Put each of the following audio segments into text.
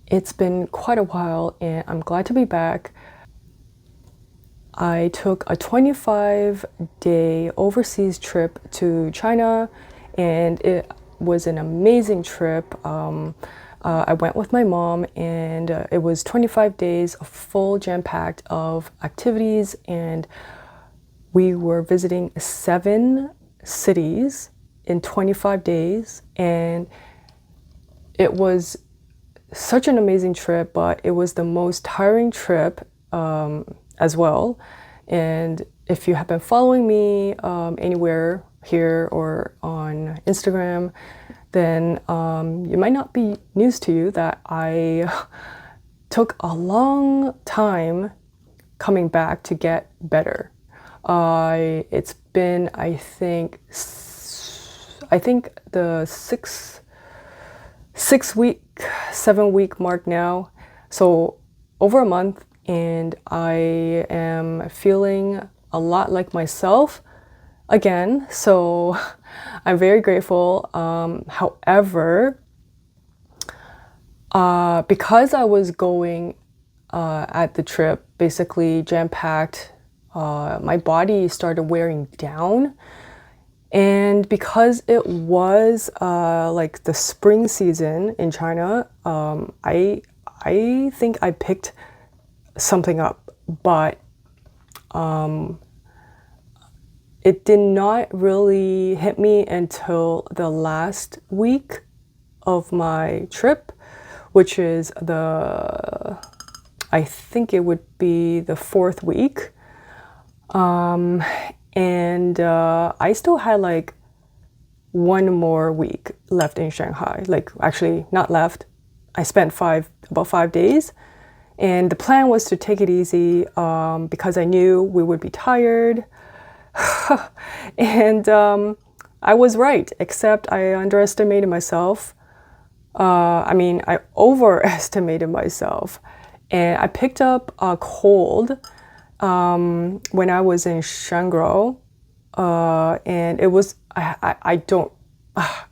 It's been quite a while and I'm glad to be back. I took a 25-day overseas trip to China and it was an amazing trip. I went with my mom and it was 25 days full jam-packed of activities, and we were visiting 7 cities in 25 days, and it was such an amazing trip, but it was the most tiring trip as well. And if you have been following me anywhere here or on Instagram, then it might not be news to you that I took a long time coming back to get better. It's been, I think the 7 week mark now. So over a month, and I am feeling a lot like myself again. So I'm very grateful. However, because I was going at the trip basically jam-packed, my body started wearing down. And because it was like the spring season in China, I think I picked something up, but it did not really hit me until the last week of my trip, which is I think it would be the 4th week. And I still had like one more week left in Shanghai. Like, actually not left. I spent about 5 days. And the plan was to take it easy because I knew we would be tired. And I was right, except I underestimated myself. I overestimated myself. And I picked up a cold when I was in Shangri-La, and it was, I don't,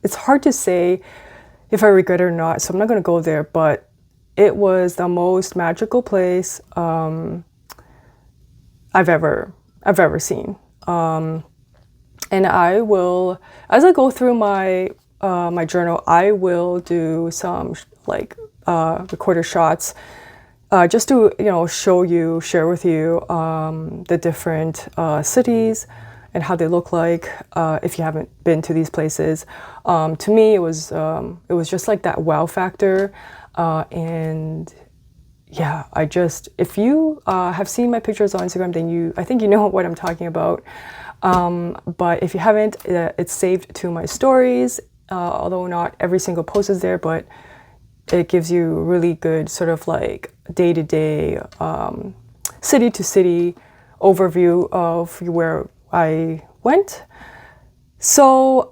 it's hard to say if I regret it or not, so I'm not going to go there, but it was the most magical place I've ever seen. And I will, as I go through my journal, I will do some recorded shots just to share with you the different cities and how they look like if you haven't been to these places. To me, it was just like that wow factor, and yeah, if you have seen my pictures on Instagram, then I think you know what I'm talking about. But if you haven't, it's saved to my stories, although not every single post is there, but it gives you really good sort of like day-to-day, city-to-city overview of where I went. So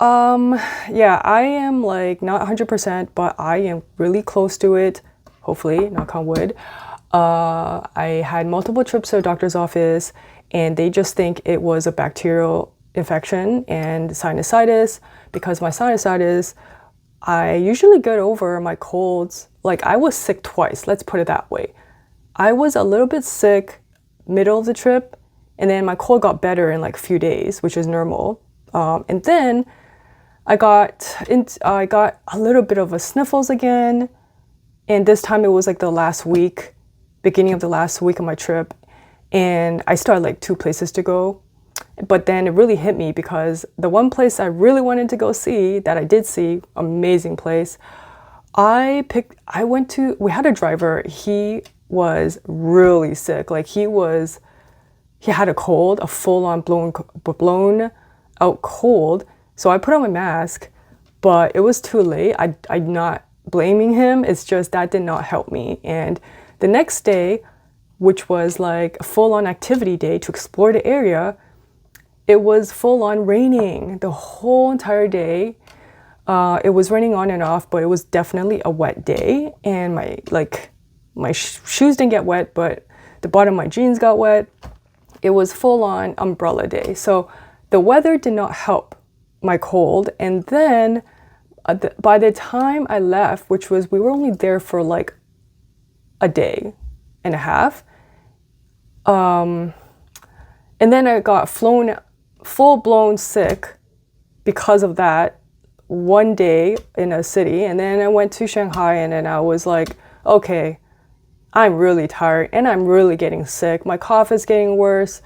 yeah, I am like not 100%, but I am really close to it, hopefully, knock on wood. I had multiple trips to a doctor's office, and they just think it was a bacterial infection and sinusitis. Because my sinusitis, I usually get over my colds. Like, I was sick twice, let's put it that way. I was a little bit sick middle of the trip, and then my cold got better in like a few days, which is normal. And then I got a little bit of a sniffles again, and this time it was like beginning of the last week of my trip, and I still had like 2 places to go. But then it really hit me because the one place I really wanted to go see, that I did see, amazing place, we had a driver, he was really sick. Like, he had a cold, a full-on blown out cold. So I put on my mask, but it was too late. I'm not blaming him, it's just that did not help me. And the next day, which was like a full-on activity day to explore the area, it was full-on raining the whole entire day. It was raining on and off, but it was definitely a wet day. And my shoes didn't get wet, but the bottom of my jeans got wet. It was full-on umbrella day. So the weather did not help my cold. And then by the time I left, we were only there for like a day and a half. And then I got flown full-blown sick because of that one day in a city. And then I went to Shanghai, and then I was like, okay, I'm really tired and I'm really getting sick. My cough is getting worse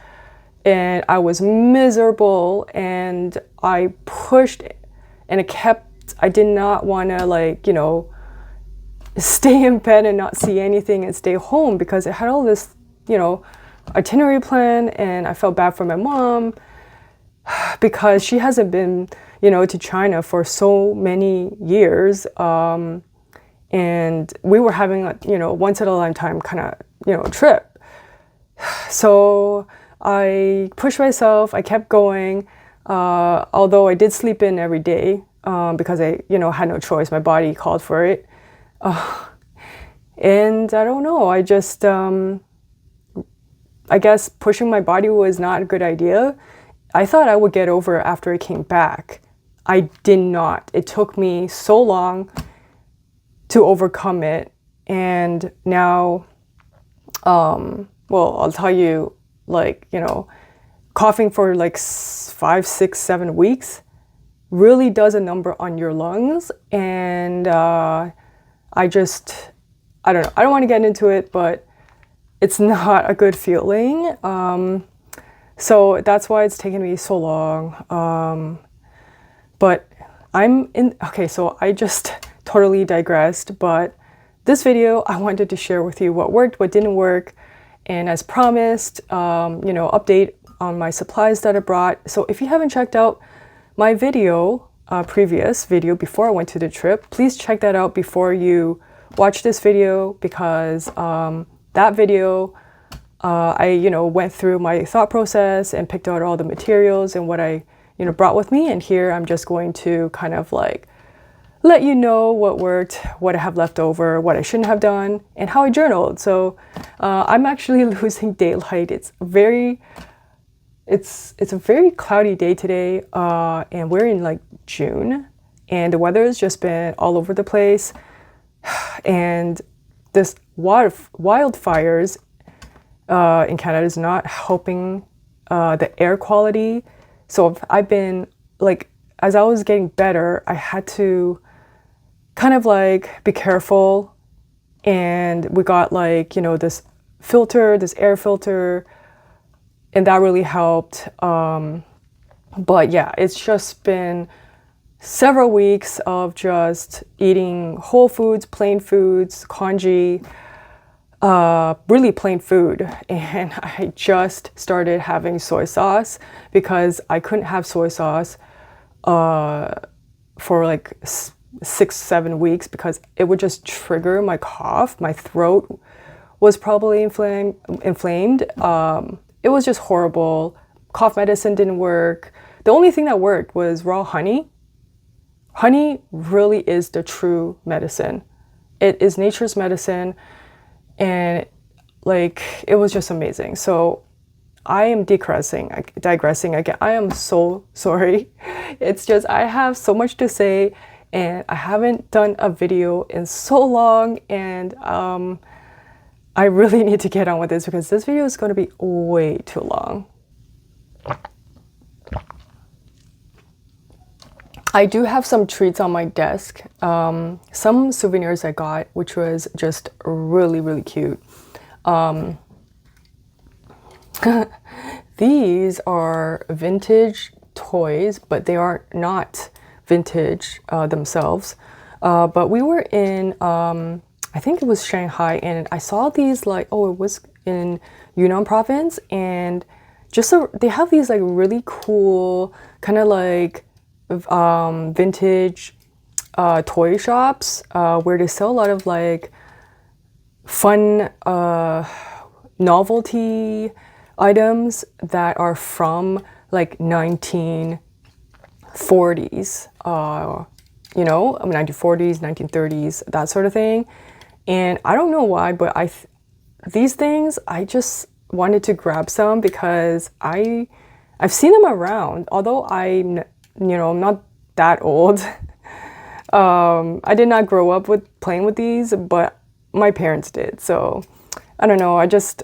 and I was miserable, and I pushed and I did not want to, like, you know, stay in bed and not see anything and stay home, because I had all this, you know, itinerary plan, and I felt bad for my mom because she hasn't been, you know, to China for so many years. And we were having a, you know, once in a lifetime kind of, you know, trip. So I pushed myself, I kept going, although I did sleep in every day because I, you know, had no choice. My body called for it. And I don't know, I just, I guess pushing my body was not a good idea. I thought I would get over it after I came back. I did not. It took me so long to overcome it. And now, well, I'll tell you, like, you know, coughing for like 5, 6, 7 weeks really does a number on your lungs. And I don't know, I don't want to get into it, but it's not a good feeling. So that's why it's taken me so long. But okay, so I just totally digressed, but this video I wanted to share with you what worked, what didn't work, and as promised, you know, update on my supplies that I brought. So if you haven't checked out my video, previous video before I went to the trip, please check that out before you watch this video, because that video, I, you know, went through my thought process and picked out all the materials and what I, you know, brought with me. And here I'm just going to kind of like let you know what worked, what I have left over, what I shouldn't have done, and how I journaled. So I'm actually losing daylight. It's a very cloudy day today, and we're in like June, and the weather has just been all over the place. And this wildfires in Canada is not helping the air quality. So I've been like, as I was getting better, I had to kind of like be careful. And we got like, you know, this filter, this air filter, and that really helped. But yeah, it's just been several weeks of just eating whole foods, plain foods, congee, really plain food. And I just started having soy sauce because I couldn't have soy sauce for like 6, 7 weeks because it would just trigger my cough. My throat was probably inflamed. It was just horrible. Cough medicine didn't work. The only thing that worked was raw honey. Honey really is the true medicine. It is nature's medicine, and like, it was just amazing. So I am digressing again. I am so sorry. It's just, I have so much to say, and I haven't done a video in so long, and I really need to get on with this because this video is going to be way too long. I do have some treats on my desk, some souvenirs I got, which was just really, really cute. These are vintage toys, but they are not vintage themselves. But we were in, I think it was Shanghai, and I saw these like, oh, it was in Yunnan province, and just they have these like really cool kind of like vintage toy shops where they sell a lot of like fun novelty items that are from like 1940s, you know, 1940s, 1930s, that sort of thing. And I don't know why, but these things, I just wanted to grab some because I've seen them around, although I'm, you know, I'm not that old. I did not grow up with playing with these, but my parents did. So I don't know. I just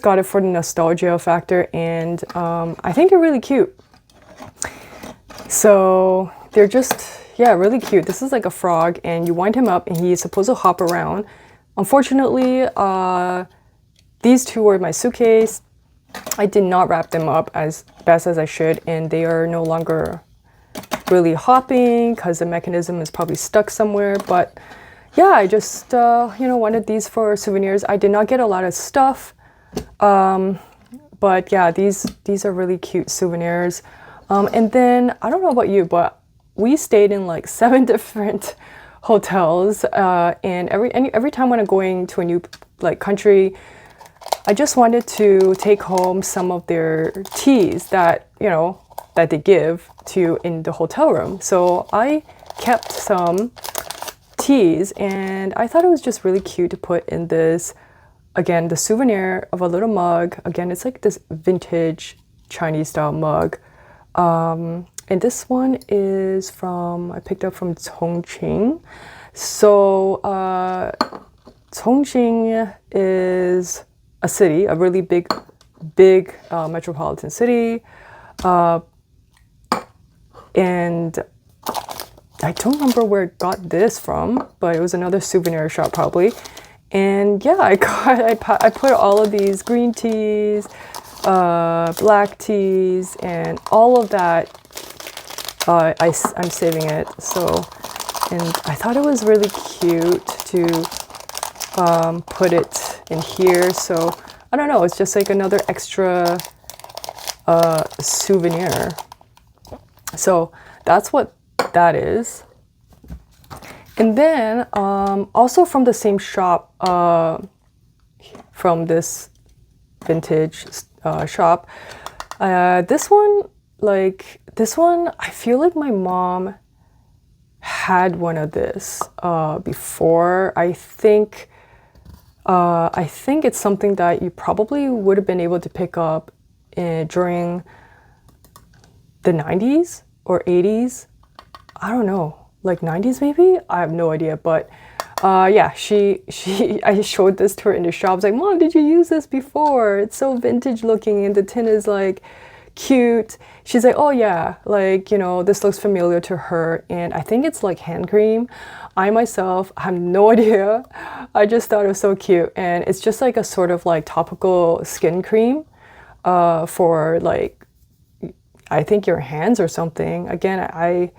got it for the nostalgia factor, and I think they're really cute. So they're just, yeah, really cute. This is like a frog, and you wind him up and he's supposed to hop around. Unfortunately, these two were my suitcase. I did not wrap them up as best as I should, and they are no longer really hopping because the mechanism is probably stuck somewhere. But yeah, I just, you know, wanted these for souvenirs. I did not get a lot of stuff. But yeah, these are really cute souvenirs. And then, I don't know about you, but we stayed in like 7 different hotels. And every time when I'm going to a new like country, I just wanted to take home some of their teas that, you know, that they give to you in the hotel room. So I kept some teas, and I thought it was just really cute to put in this, again, the souvenir of a little mug. Again, it's like this vintage Chinese style mug. And this one is I picked up from Chongqing. So Chongqing is a city, a really big metropolitan city. And I don't remember where I got this from, but it was another souvenir shop probably. And yeah, I put all of these green teas, black teas, and all of that. I'm saving it. So, and I thought it was really cute to put it in here. So I don't know. It's just like another extra souvenir. So that's what that is. And then also from the same shop, from this vintage shop, this one, I feel like my mom had one of this before. I think it's something that you probably would have been able to pick up during the 90s or 80s. I don't know, like 90s maybe? I have no idea, but yeah, I showed this to her in the shop. I was like, Mom, did you use this before? It's so vintage looking, and the tin is like cute. She's like, oh yeah, like, you know, this looks familiar to her, and I think it's like hand cream. I myself have no idea. I just thought it was so cute, and it's just like a sort of like topical skin cream for like, I think your hands or something. Again, I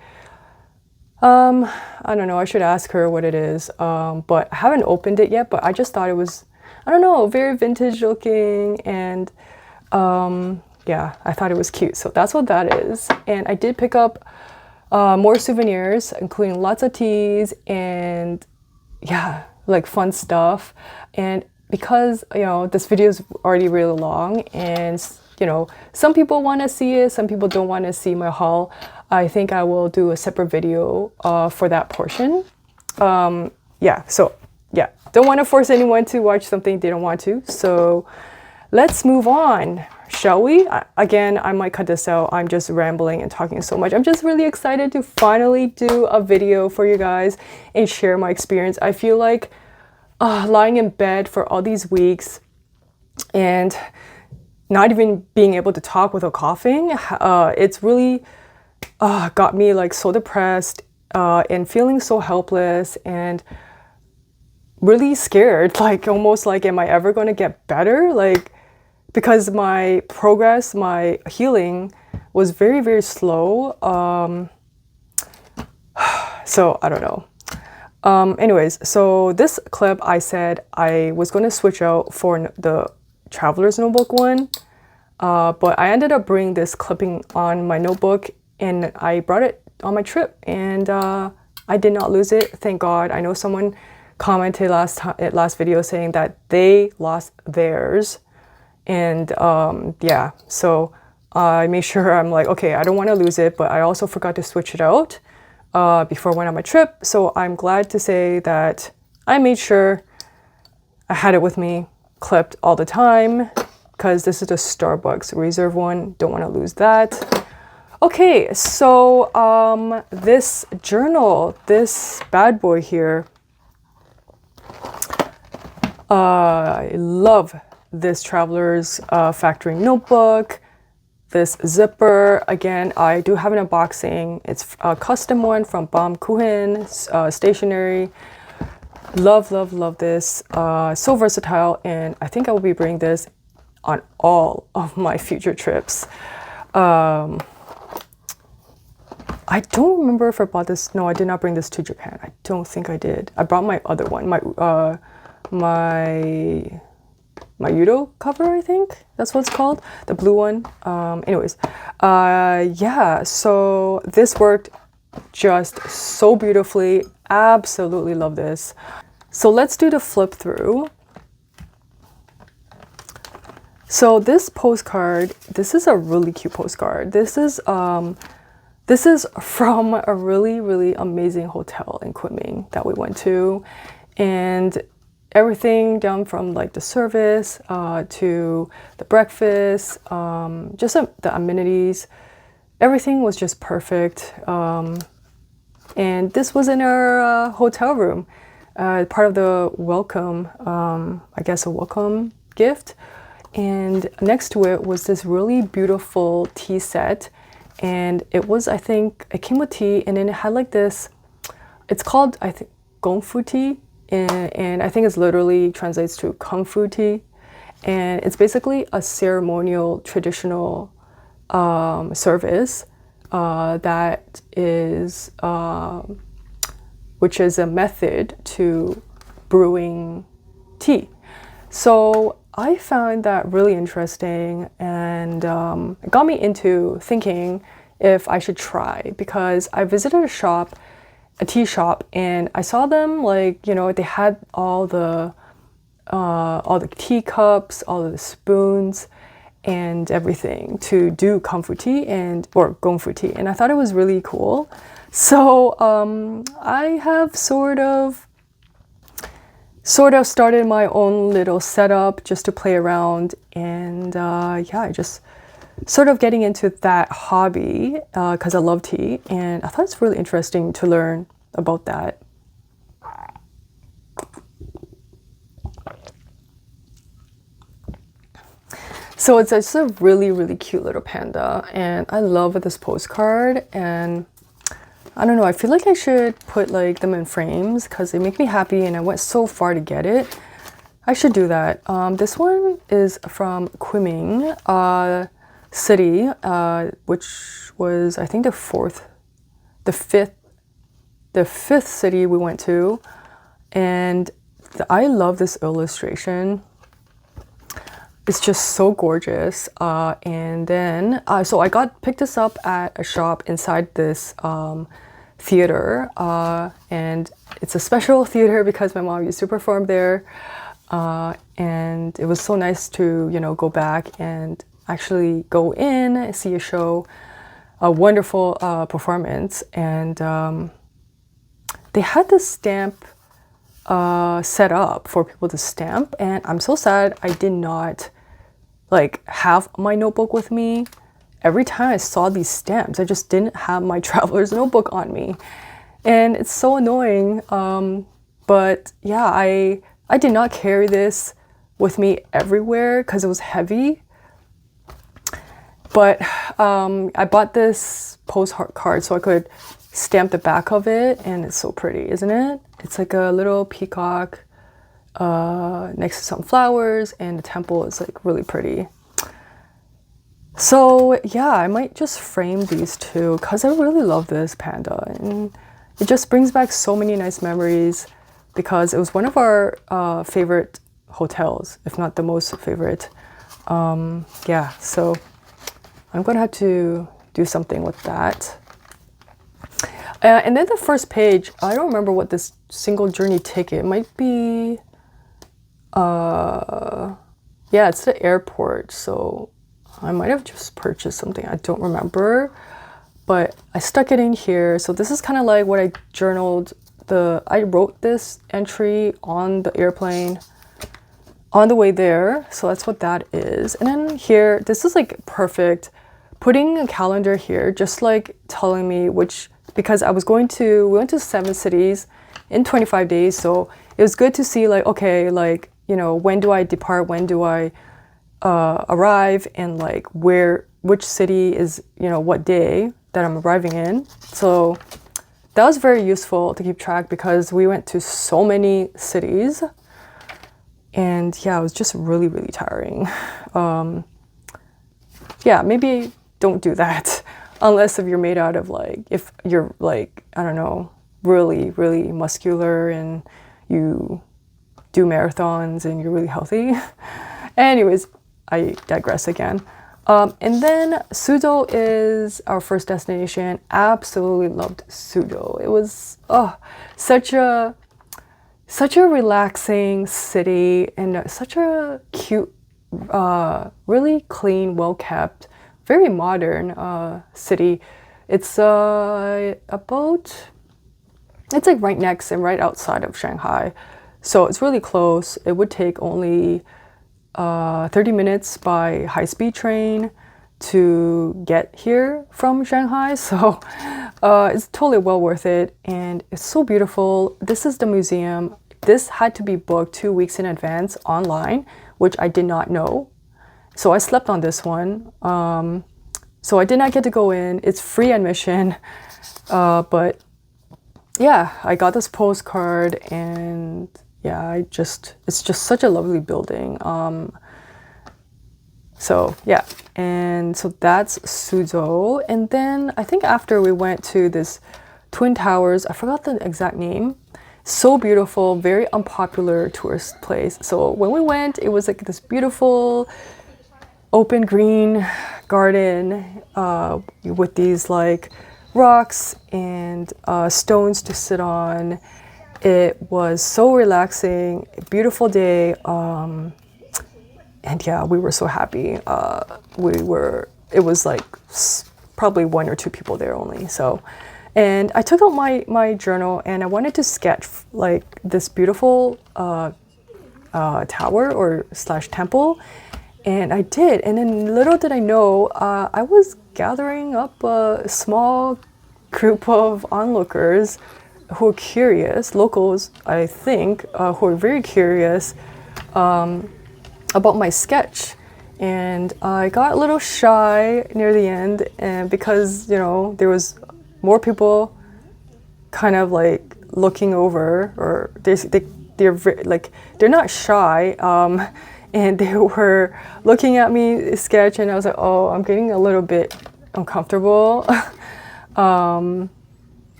don't know, I should ask her what it is, but I haven't opened it yet, but I just thought it was, I don't know, very vintage looking, and yeah, I thought it was cute. So that's what that is. And I did pick up more souvenirs, including lots of teas and yeah, like fun stuff. And because, you know, this video is already really long, and you know, some people want to see it, some people don't want to see my haul. I think I will do a separate video for that portion. Yeah, so yeah, don't want to force anyone to watch something they don't want to. So let's move on, shall we? Again, I might cut this out. I'm just rambling and talking so much. I'm just really excited to finally do a video for you guys and share my experience. I feel like lying in bed for all these weeks and not even being able to talk without coughing, it's really got me like so depressed and feeling so helpless and really scared, like almost like, am I ever going to get better? Like, because my progress, my healing was very, very slow. So I don't know. Anyways, so this clip, I said I was going to switch out for the Traveler's Notebook one, but I ended up bringing this clipping on my notebook, and I brought it on my trip, and I did not lose it, thank God. I know someone commented last video saying that they lost theirs, and yeah, so I made sure, I'm like, okay, I don't want to lose it, but I also forgot to switch it out before I went on my trip. So I'm glad to say that I made sure I had it with me, clipped all the time, because this is the Starbucks Reserve one. Don't want to lose that. Okay, so this journal, this bad boy here, I love this Traveler's Factory notebook. This zipper, again, I do have an unboxing. It's a custom one from Banquet stationery. Love, love, love this. So versatile, and I think I will be bringing this on all of my future trips. I don't remember if I bought this. No, I did not bring this to Japan. I don't think I did. I brought my other one, my Yudo cover, I think that's what it's called, the blue one. Anyways, yeah, so this worked just so beautifully. Absolutely love this. So let's do the flip through. So this postcard, this is a really cute postcard. This is from a really, really amazing hotel in Kunming that we went to, and everything down from like the service to the breakfast, just the amenities, everything was just perfect. And this was in our hotel room, part of the welcome, I guess a welcome gift. And next to it was this really beautiful tea set, and it was, I think, it came with tea, and then it had like this, it's called, I think, gongfu tea. And I think it's literally translates to kung fu tea, and it's basically a ceremonial traditional service that is which is a method to brewing tea. So I found that really interesting, and it got me into thinking if I should try, because I visited a tea shop, and I saw them, like, you know, they had all the teacups, all the spoons and everything to do kung fu tea or gongfu tea, and I thought it was really cool. So I have sort of started my own little setup just to play around, and yeah, I just sort of getting into that hobby because I love tea, and I thought it's really interesting to learn about that. So it's just a really, really cute little panda, and I love this postcard, and I don't know, I feel like I should put like them in frames because they make me happy, and I went so far to get it. I should do that. This one is from Kunming city, which was, I think, the fifth city we went to, and I love this illustration. It's just so gorgeous. And then so I picked this up at a shop inside this theater, and it's a special theater because my mom used to perform there, and it was so nice to, you know, go back and actually go in and see a show, a wonderful performance. And they had this stamp set up for people to stamp, and I'm so sad I did not like have my notebook with me. Every time I saw these stamps, I just didn't have my traveler's notebook on me, and it's so annoying. But yeah, I did not carry this with me everywhere because it was heavy. But I bought this postcard so I could stamp the back of it, and it's so pretty, isn't it? It's like a little peacock next to some flowers, and the temple is like really pretty. So yeah, I might just frame these two because I really love this panda, and it just brings back so many nice memories because it was one of our favorite hotels, if not the most favorite. Yeah, so I'm gonna have to do something with that. And then the first page, I don't remember what this single journey ticket might be. Yeah, it's the airport, so I might have just purchased something. I don't remember, but I stuck it in here. So this is kind of like what I journaled. I wrote this entry on the airplane on the way there. So that's what that is. And then here, this is like perfect. Putting a calendar here, just like telling me which, because we went to 7 cities in 25 days. So it was good to see like, okay, like, you know, when do I depart, when do I arrive, and like which city is, you know, what day that I'm arriving in. So that was very useful to keep track because we went to so many cities, and yeah, it was just really, really tiring. Yeah, maybe don't do that unless if you're made out of like, if you're like, I don't know, really, really muscular and you do marathons and you're really healthy. Anyways, I digress again. And then Suzhou is our first destination. Absolutely loved Suzhou. It was such a relaxing city and such a cute, really clean, well kept, very modern city. It's it's like right next and right outside of Shanghai, so it's really close. It would take only 30 minutes by high-speed train to get here from Shanghai, so it's totally well worth it, and it's so beautiful. This is the museum. This had to be booked 2 weeks in advance online, which I did not know, so I slept on this one. So I did not get to go in. It's free admission, but yeah, I got this postcard, and yeah, it's just such a lovely building. So yeah, and so that's Suzhou. And then I think after we went to this Twin Towers, I forgot the exact name. So beautiful, very unpopular tourist place. So when we went, it was like this beautiful open green garden with these like rocks and stones to sit on. It was so relaxing, beautiful day, and yeah, we were so happy. It was like probably 1 or 2 people there only. So, and I took out my journal and I wanted to sketch like this beautiful tower or / temple. And I did, and then little did I know, I was gathering up a small group of onlookers who are curious, locals, I think, who are very curious about my sketch. And I got a little shy near the end, and because, you know, there was more people kind of like looking over, or they're not shy, and they were looking at me sketch, and I was like, oh, I'm getting a little bit uncomfortable.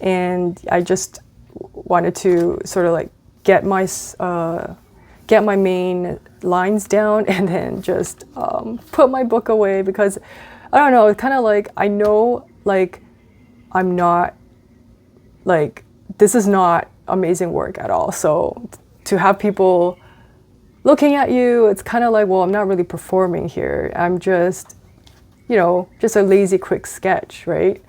And I just wanted to sort of like get my main lines down and then just put my book away, because I don't know, it's kind of like, I know like I'm not, like, this is not amazing work at all. So to have people looking at you, it's kind of like, well, I'm not really performing here. I'm just, you know, just a lazy quick sketch, right?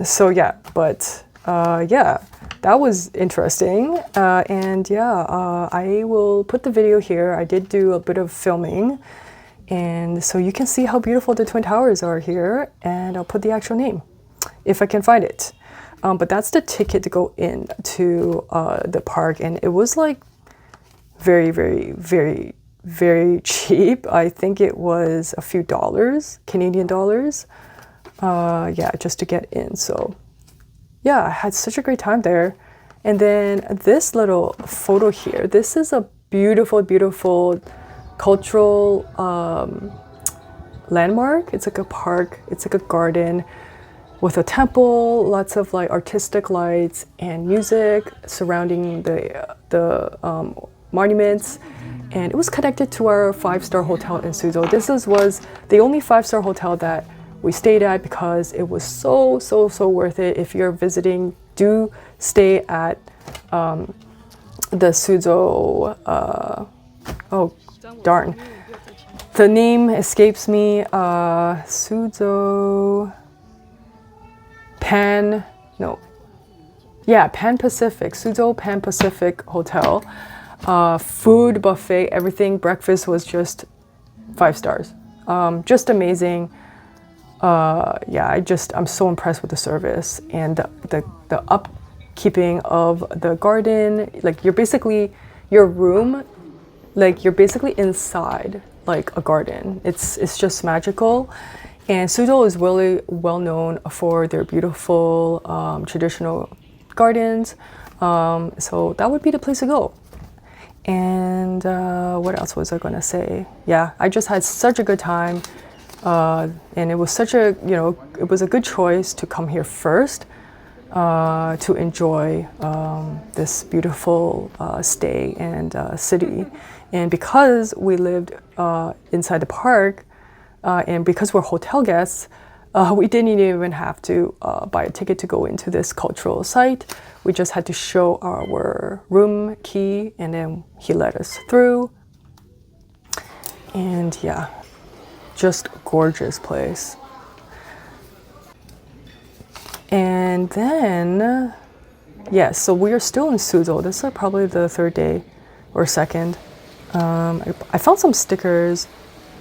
So yeah, but yeah, that was interesting. And yeah, I will put the video here. I did do a bit of filming, and so you can see how beautiful the Twin Towers are here, and I'll put the actual name if I can find it. But that's the ticket to go in to the park, and it was like very, very, very, very cheap. I think it was a few dollars, Canadian dollars. Yeah, just to get in. So yeah, I had such a great time there. And then this little photo here, this is a beautiful, beautiful cultural landmark. It's like a park, it's like a garden with a temple, lots of like artistic lights and music surrounding the monuments. And it was connected to our 5-star hotel in Suzhou. This was the only 5-star hotel that we stayed at, because it was so worth it. If you're visiting, do stay at the Suzhou, oh darn, the name escapes me, Suzhou Pan Pacific, Suzhou Pan Pacific Hotel. Food buffet, everything, breakfast was just 5 stars. Just amazing. Yeah, I'm so impressed with the service and the upkeeping of the garden. Like, you're basically your room, like you're basically inside like a garden. It's just magical. And Suzhou is really well known for their beautiful traditional gardens. So that would be the place to go. And what else was I gonna say? Yeah, I just had such a good time. And it was such a, it was a good choice to come here first to enjoy this beautiful stay and city. And because we lived inside the park, and because we're hotel guests, we didn't even have to buy a ticket to go into this cultural site. We just had to show our room key, and then he let us through. And yeah, just gorgeous place. And then, yes, so we are still in Suzhou. This is probably the third day or second. I found some stickers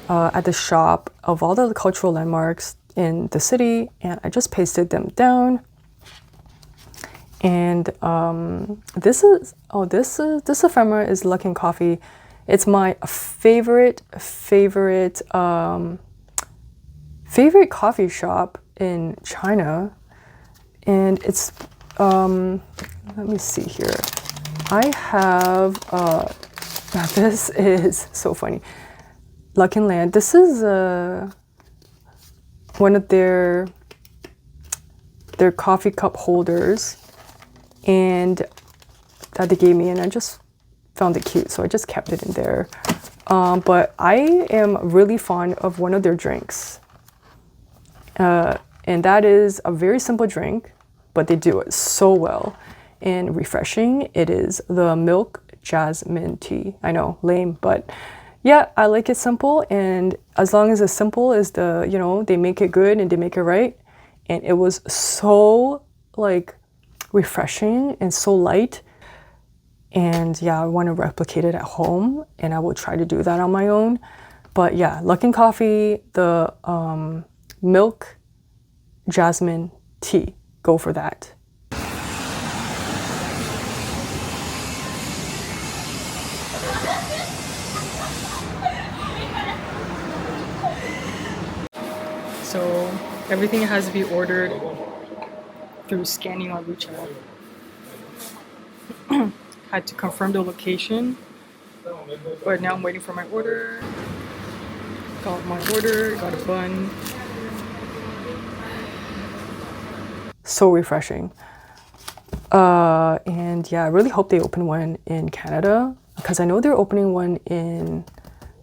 at the shop of all the cultural landmarks in the city, and I just pasted them down. And this ephemera is Luckin Coffee. It's my favorite coffee shop in China. And it's, let me see here. I have, this is so funny. Luckin Land. This is one of their coffee cup holders, and that they gave me, and I just found it cute, so I just kept it in there. But I am really fond of one of their drinks, and that is a very simple drink, but they do it so well and refreshing. It is the milk jasmine tea. I know, lame, but yeah, I like it simple, and as long as it's simple as they make it good and they make it right. And it was so like refreshing and so light. And yeah, I want to replicate it at home, and I will try to do that on my own. But yeah, Luckin Coffee, the milk jasmine tea, go for that. So everything has to be ordered through scanning on WeChat. Had to confirm the location, but now I'm waiting for my order. Got my order, got a bun. So refreshing. And yeah, I really hope they open one in Canada, because I know they're opening one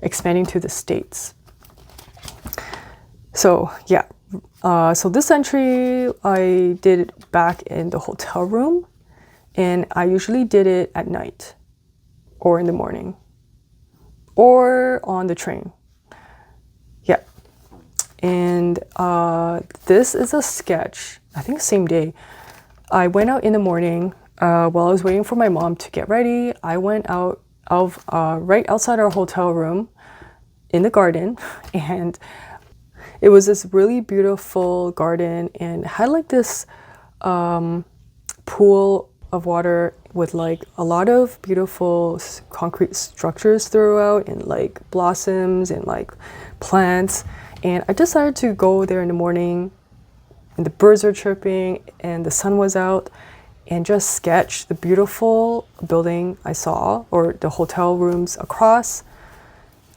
expanding to the States. So yeah, so this entry I did it back in the hotel room, and I usually did it at night or in the morning or on the train. Yeah. And this is a sketch, I think same day. I went out in the morning while I was waiting for my mom to get ready. I went out of right outside our hotel room in the garden, and it was this really beautiful garden, and had like this pool of water with like a lot of beautiful concrete structures throughout, and like blossoms and like plants. And I decided to go there in the morning, and the birds are chirping and the sun was out, and just sketch the beautiful building I saw, or the hotel rooms across.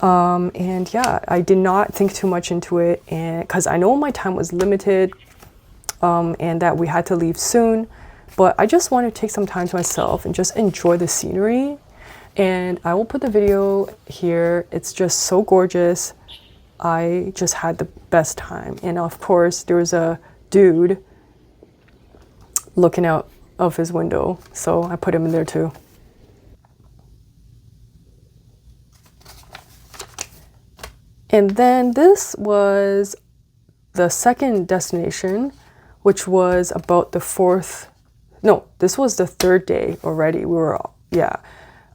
And yeah, I did not think too much into it, and because I know my time was limited, and that we had to leave soon, but I just wanted to take some time to myself and just enjoy the scenery. And I will put the video here. It's just so gorgeous. I just had the best time. And of course, there was a dude looking out of his window, so I put him in there too. And then this was the second destination, which was about the fourth, no, this was the third day already. We were, yeah,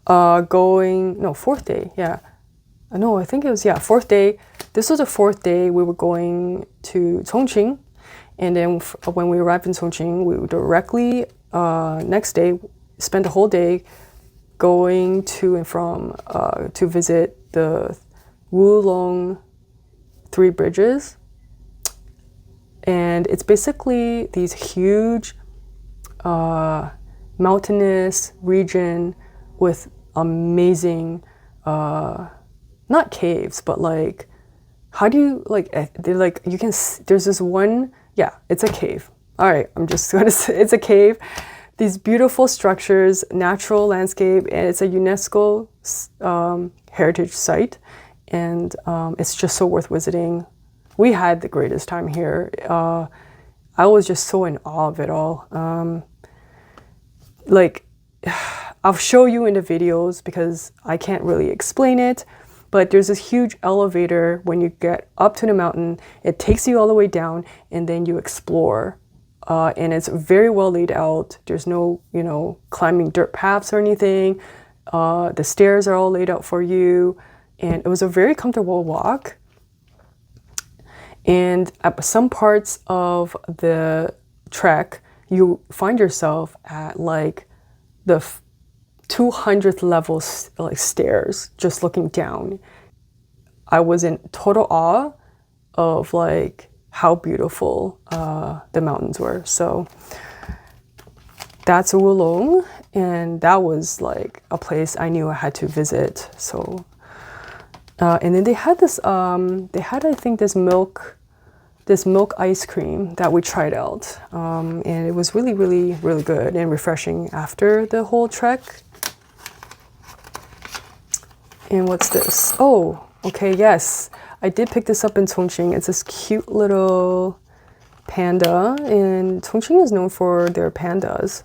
fourth day, yeah. No, I think it was, yeah, fourth day. This was the fourth day. We were going to Chongqing. And then when we arrived in Chongqing, we would directly, next day, spend the whole day going to and from to visit the Wulong Three Bridges. And it's basically these huge mountainous region with amazing, not caves, but like, how do you, like, they're like, you can, there's this one, yeah, it's a cave. All right, I'm just gonna say it's a cave. These beautiful structures, natural landscape, and it's a UNESCO heritage site. And it's just so worth visiting. We had the greatest time here. I was just so in awe of it all. Like, I'll show you in the videos because I can't really explain it, but there's this huge elevator when you get up to the mountain. It takes you all the way down and then you explore. And it's very well laid out. There's no, you know, climbing dirt paths or anything. The stairs are all laid out for you. And it was a very comfortable walk. And at some parts of the trek, you find yourself at like the 200th level like stairs, just looking down. I was in total awe of like how beautiful the mountains were. So that's Wulong, and that was like a place I knew I had to visit. So and then they had this I think this milk ice cream that we tried out, and it was really good and refreshing after the whole trek. And what's this? Oh, okay, yes, I did pick this up in Chongqing. It's this cute little panda, and Chongqing is known for their pandas.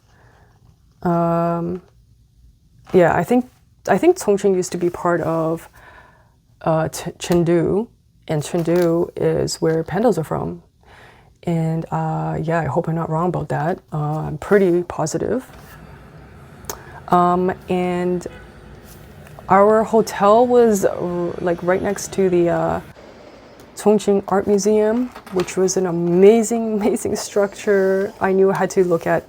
Yeah, I think Chongqing used to be part of Chengdu, and Chengdu is where pandas are from. And yeah, I hope I'm not wrong about that. I'm pretty positive. And our hotel was like right next to the Chongqing Art Museum, which was an amazing structure. I knew I had to look at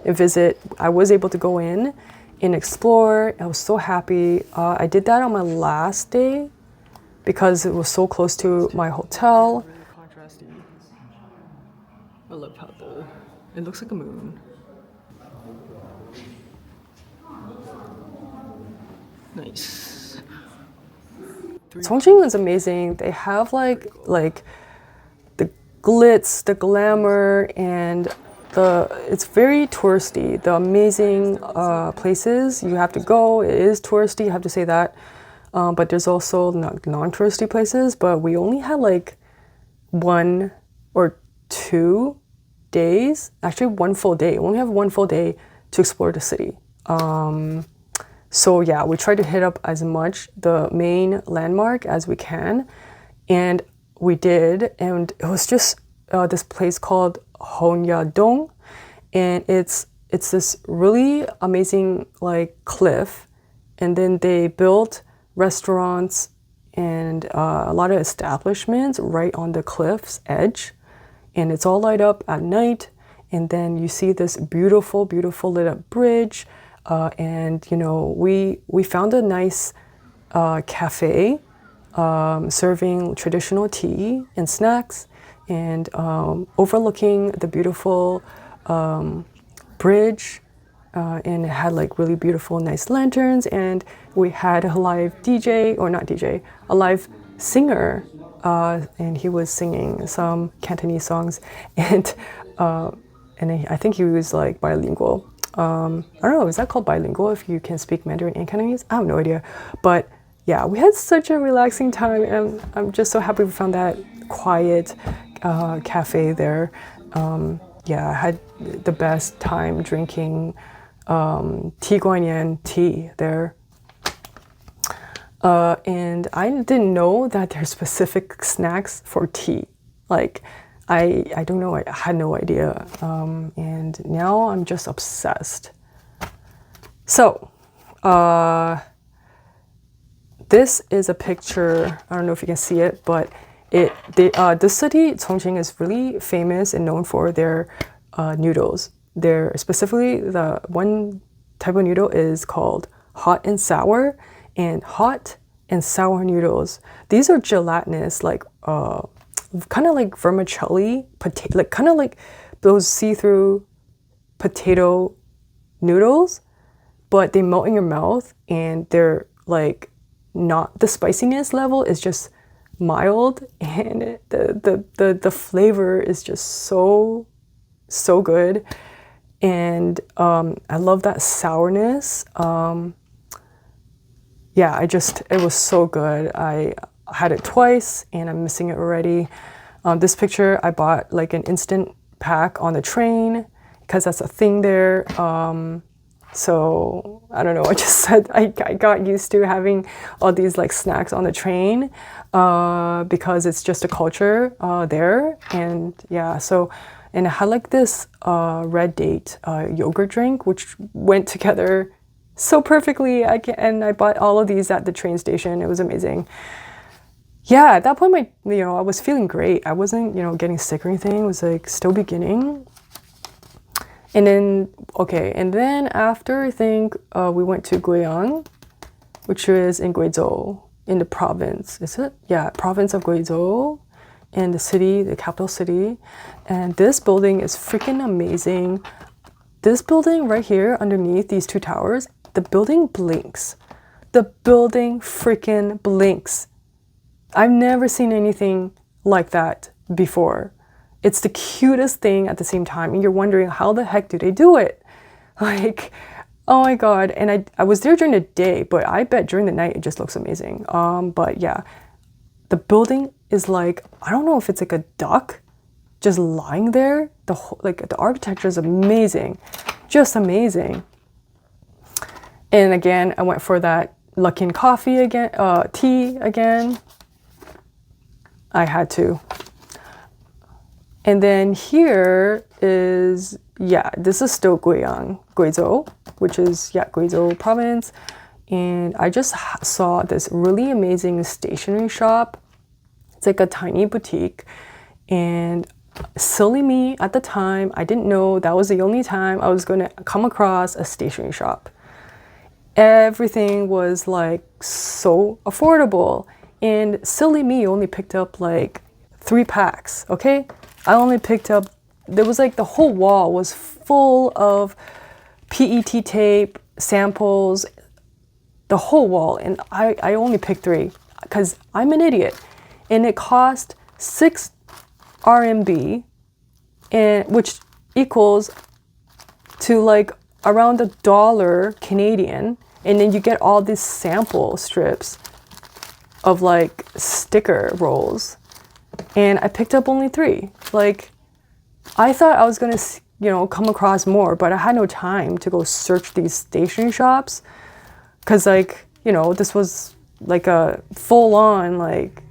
and visit. I was able to go in and explore. I was so happy. I did that on my last day because it was so close to my hotel. Really contrasty. I love how it looks like a moon. Nice. Chongqing is amazing. They have like the glitz, the glamour, and it's very touristy. The amazing places you have to go. It is touristy, you have to say that. But there's also non-touristy places. But we only had like 1 or 2 days. Actually, 1 full day. We only have 1 full day to explore the city. So yeah, we tried to hit up as much the main landmark as we can, and we did. And it was just this place called Honyadong, and it's this really amazing like cliff, and then they built restaurants and a lot of establishments right on the cliff's edge, and it's all light up at night. And then you see this beautiful lit up bridge. And you know, we found a nice cafe serving traditional tea and snacks, and overlooking the beautiful bridge, and it had like really beautiful nice lanterns, and we had a live DJ, or not DJ, a live singer, and he was singing some Cantonese songs, and I think he was like bilingual. I don't know, is that called bilingual if you can speak Mandarin and Cantonese? I have no idea. But yeah, we had such a relaxing time, and I'm just so happy we found that quiet cafe there. Yeah, I had the best time drinking Guiyang tea there. And I didn't know that there's specific snacks for tea. Like, I don't know, I had no idea. And now I'm just obsessed. So, this is a picture, I don't know if you can see it, but the city, Chongqing, is really famous and known for their noodles. Specifically, the one type of noodle is called hot and sour noodles. These are gelatinous, like kind of like vermicelli potato, like kind of like those see-through potato noodles, but they melt in your mouth, and they're like not, the spiciness level is just mild, and the flavor is just so good. And I love that sourness. Yeah, it was so good. I had it twice and I'm missing it already. This picture I bought like an instant pack on the train because that's a thing there. So I don't know, I just said I got used to having all these like snacks on the train because it's just a culture there. And yeah, so, and I had like this red date yogurt drink, which went together so perfectly. And I bought all of these at the train station. It was amazing. Yeah, at that point, I was feeling great. I wasn't, getting sick or anything. It was like still beginning. And then, and then after, I think we went to Guiyang, which is in Guizhou, in the province. Is it? Yeah, province of Guizhou, in the city, the capital city. And this building is freaking amazing. This building right here, underneath these two towers, the building blinks. The building freaking blinks. I've never seen anything like that before. It's the cutest thing at the same time, and you're wondering how the heck do they do it? Like, oh my god. And I was there during the day, but I bet during the night it just looks amazing. But yeah, the building is like, I don't know if it's like a duck just lying there. The architecture is amazing, just amazing. And again, I went for that Luckin coffee again, tea again. I had to. And then here is, this is still Guiyang, Guizhou, which is, Guizhou province. And I just saw this really amazing stationery shop. It's like a tiny boutique. And silly me, at the time, I didn't know that was the only time I was going to come across a stationery shop. Everything was like so affordable. And silly me only picked up like 3 packs, okay? I only picked up, there was like the whole wall was full of PET tape, samples, the whole wall. And I only picked 3 because I'm an idiot. And it cost 6 RMB, which equals to like around $1 Canadian. And then you get all these sample strips of like sticker rolls. And I picked up only 3. Like, I thought I was gonna, come across more, but I had no time to go search these stationery shops. Cause like, this was like a full-on like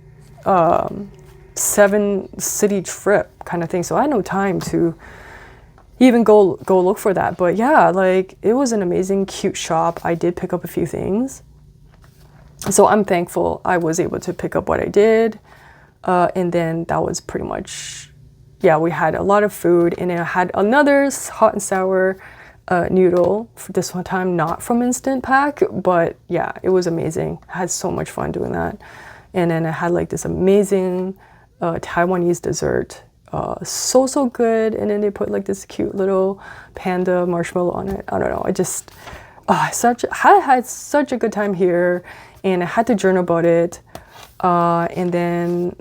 7-city trip kind of thing. So I had no time to even go look for that. But yeah, like it was an amazing, cute shop. I did pick up a few things. So I'm thankful I was able to pick up what I did. And then that was pretty much, we had a lot of food, and I had another hot and sour noodle, for this one time not from Instant Pack, but yeah, it was amazing. I had so much fun doing that. And then I had like this amazing Taiwanese dessert, so good. And then they put like this cute little panda marshmallow on it. I don't know, I had such a good time here, and I had to journal about it. And then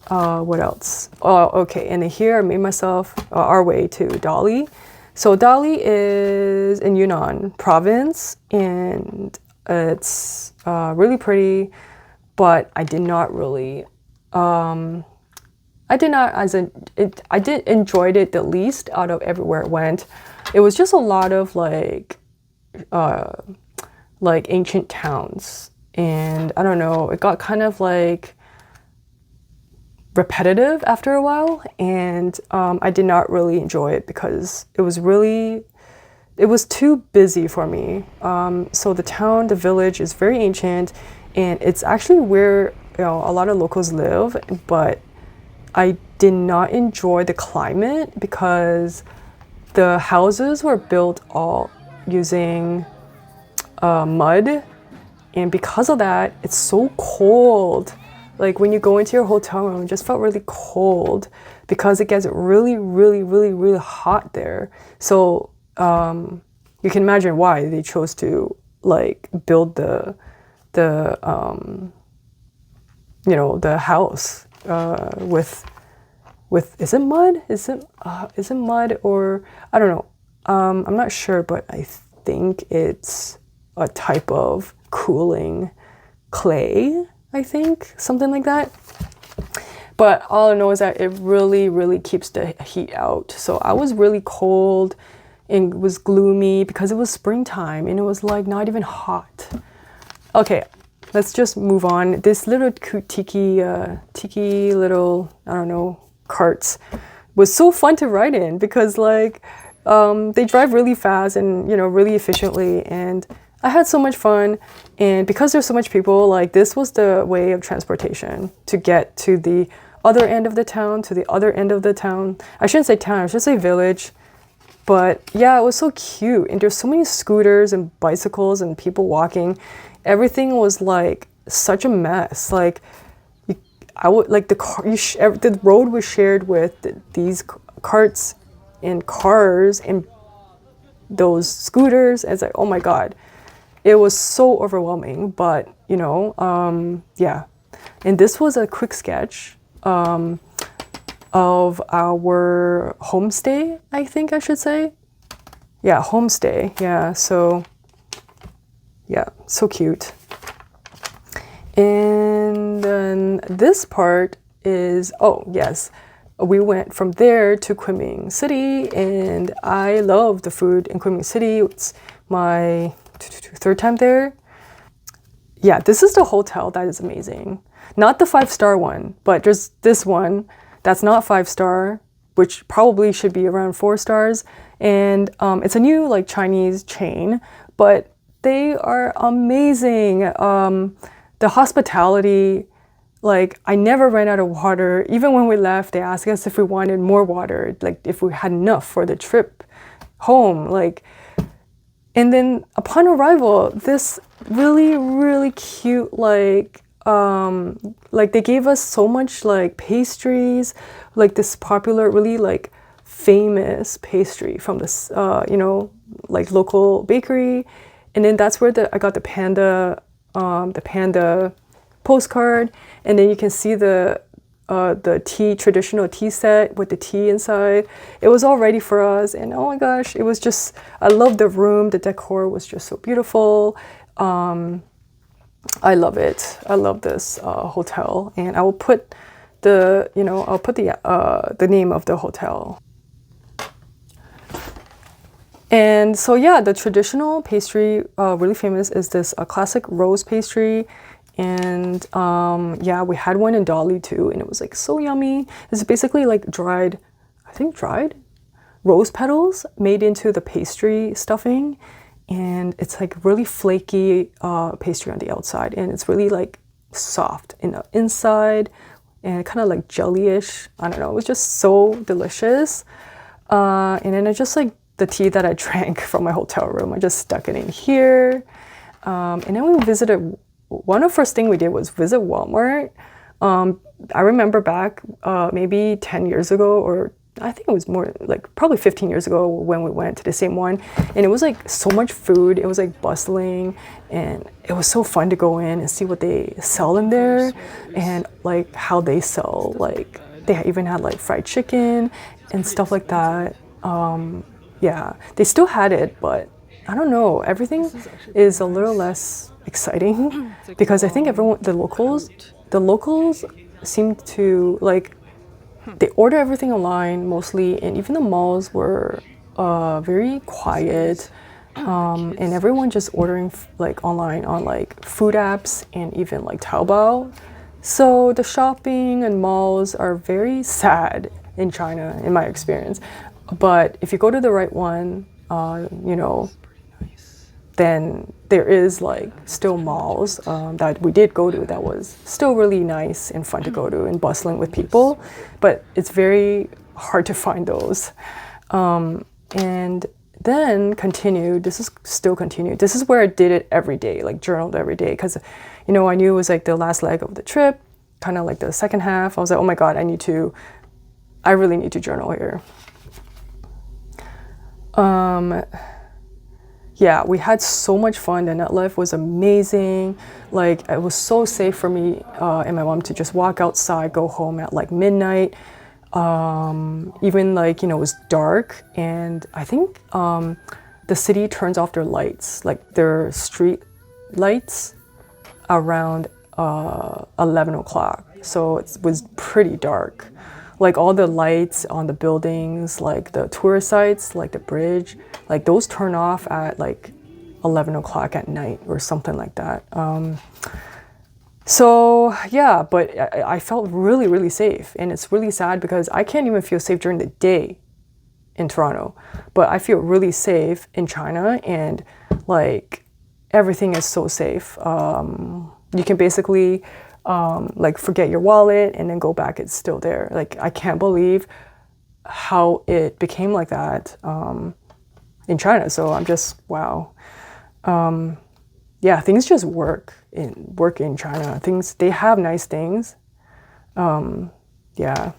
what else? Oh, okay. And then here I made myself our way to Dali. So Dali is in Yunnan province, and it's really pretty, but I did not enjoyed it the least out of everywhere it went. It was just a lot of like ancient towns. And I don't know, it got kind of like repetitive after a while, and I did not really enjoy it because it was too busy for me. So the village is very ancient, and it's actually where a lot of locals live, but I did not enjoy the climate because the houses were built all using mud, and because of that, it's so cold. Like when you go into your hotel room, it just felt really cold because it gets really, really, really, really hot there. So you can imagine why they chose to like build the the house with is it mud? Is it mud or I don't know. I'm not sure, but I think it's a type of cooling clay, I think, something like that. But all I know is that it really, really keeps the heat out. So I was really cold and it was gloomy because it was springtime and it was like not even hot. Okay, let's just move on. This little cute tiki little, I don't know, carts was so fun to ride in because like they drive really fast and really efficiently, and I had so much fun. And because there's so much people, like this was the way of transportation to get to the other end of the town, to the other end of the town. I shouldn't say town, I should say village. But yeah, it was so cute. And there's so many scooters and bicycles and people walking. Everything was like such a mess. Like I would like the road was shared with these carts and cars and those scooters. It's like, oh my God, it was so overwhelming. But yeah. And this was a quick sketch of our homestay, I think I should say. Yeah, homestay. Yeah, so yeah, so cute. And then this part is, oh yes, we went from there to Kunming City, and I love the food in Kunming City. It's my third time there. Yeah, this is the hotel that is amazing. Not the 5-star one, but just this one that's not 5-star, which probably should be around 4 stars. And it's a new like Chinese chain, but they are amazing. The hospitality, like I never ran out of water. Even when we left, they asked us if we wanted more water, like if we had enough for the trip home. Like, and then upon arrival, this really, really cute like they gave us so much like pastries, like this popular, really like famous pastry from this like local bakery. And then that's where I got the panda postcard, and then you can see the traditional tea set with the tea inside. It was all ready for us, and oh my gosh, it was just, I love the room. The decor was just so beautiful. I love it. I love this hotel, and I will put the name of the hotel. And so yeah, the traditional pastry, really famous, is this classic rose pastry. And yeah, we had one in Dali too, and it was like so yummy. It's basically like dried rose petals made into the pastry stuffing. And it's like really flaky pastry on the outside, and it's really like soft in the inside and kind of like jellyish. I don't know, it was just so delicious. And then I just like the tea that I drank from my hotel room, I just stuck it in here. And then we visited, one of the first thing we did was visit Walmart. I remember back maybe 10 years ago, or I think it was more like probably 15 years ago when we went to the same one, and it was like so much food. It was like bustling, and it was so fun to go in and see what they sell in there, and like how they sell, like they even had like fried chicken and stuff like that. Yeah, they still had it, but I don't know, everything is a little less exciting because I think the locals seem to like, they order everything online mostly, and even the malls were very quiet, and everyone just ordering like online on like food apps and even like Taobao. So the shopping and malls are very sad in China, in my experience. But if you go to the right one, then there is like still malls that we did go to that was still really nice and fun to go to and bustling with people, but it's very hard to find those. And then continued. This is still continued. This is where I did it every day, like journaled every day, because, you know, I knew it was like the last leg of the trip, kind of like the second half. I was like, oh my God, I really need to journal here. Yeah, we had so much fun. The nightlife was amazing. Like, it was so safe for me and my mom to just walk outside, go home at like midnight. Even like, you know, it was dark, and I think the city turns off their lights, like their street lights, around 11 o'clock. So it was pretty dark. Like all the lights on the buildings, like the tourist sites, like the bridge, like those turn off at like 11 o'clock at night or something like that. So yeah, but I felt really, really safe. And it's really sad because I can't even feel safe during the day in Toronto, but I feel really safe in China, and like everything is so safe. You can basically like forget your wallet and then go back, it's still there. Like, I can't believe how it became like that in China. So I'm just, wow. Yeah, things just work in China. They have nice things. Yeah.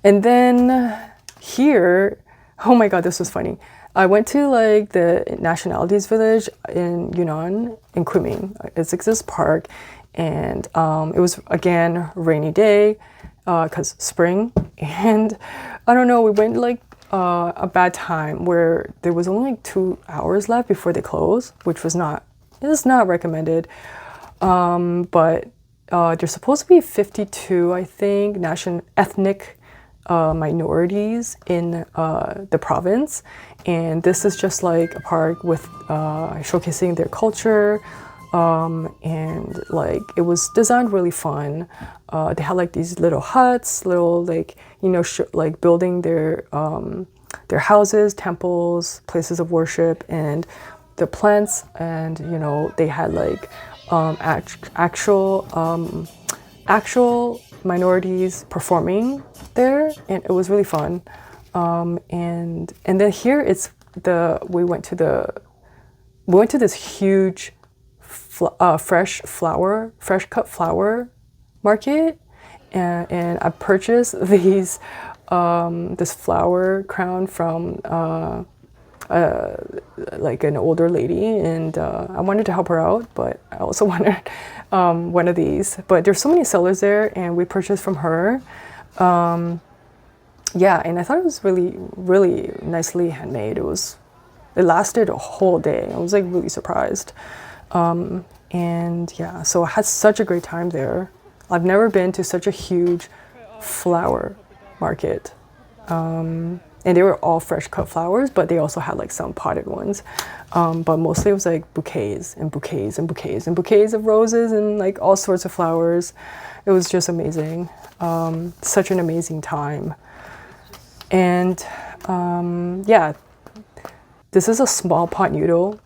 And then here, oh my God, this was funny. I went to like the Nationalities Village in Yunnan, in Kunming. It's like this park, and it was, again, rainy day, because spring. And I don't know, we went like a bad time where there was only like 2 hours left before they close, which was not recommended. But there's supposed to be 52, I think, ethnic minorities in the province, and this is just like a park with showcasing their culture, and like it was designed really fun. They had like these little huts, little like, you know, like building their houses, temples, places of worship, and the plants, and you know, they had like actual minorities performing there, and it was really fun. And then here we went to this huge fresh cut flower market, and I purchased this flower crown from like an older lady, and I wanted to help her out, but I also wanted one of these. But there's so many sellers there, and we purchased from her. Yeah, and I thought it was really, really nicely handmade. It lasted a whole day. I was like really surprised. And yeah, so I had such a great time there. I've never been to such a huge flower market. And they were all fresh cut flowers, but they also had like some potted ones. But mostly it was like bouquets and bouquets and bouquets and bouquets of roses and like all sorts of flowers. It was just amazing. Such an amazing time. And yeah, this is a small pot noodle,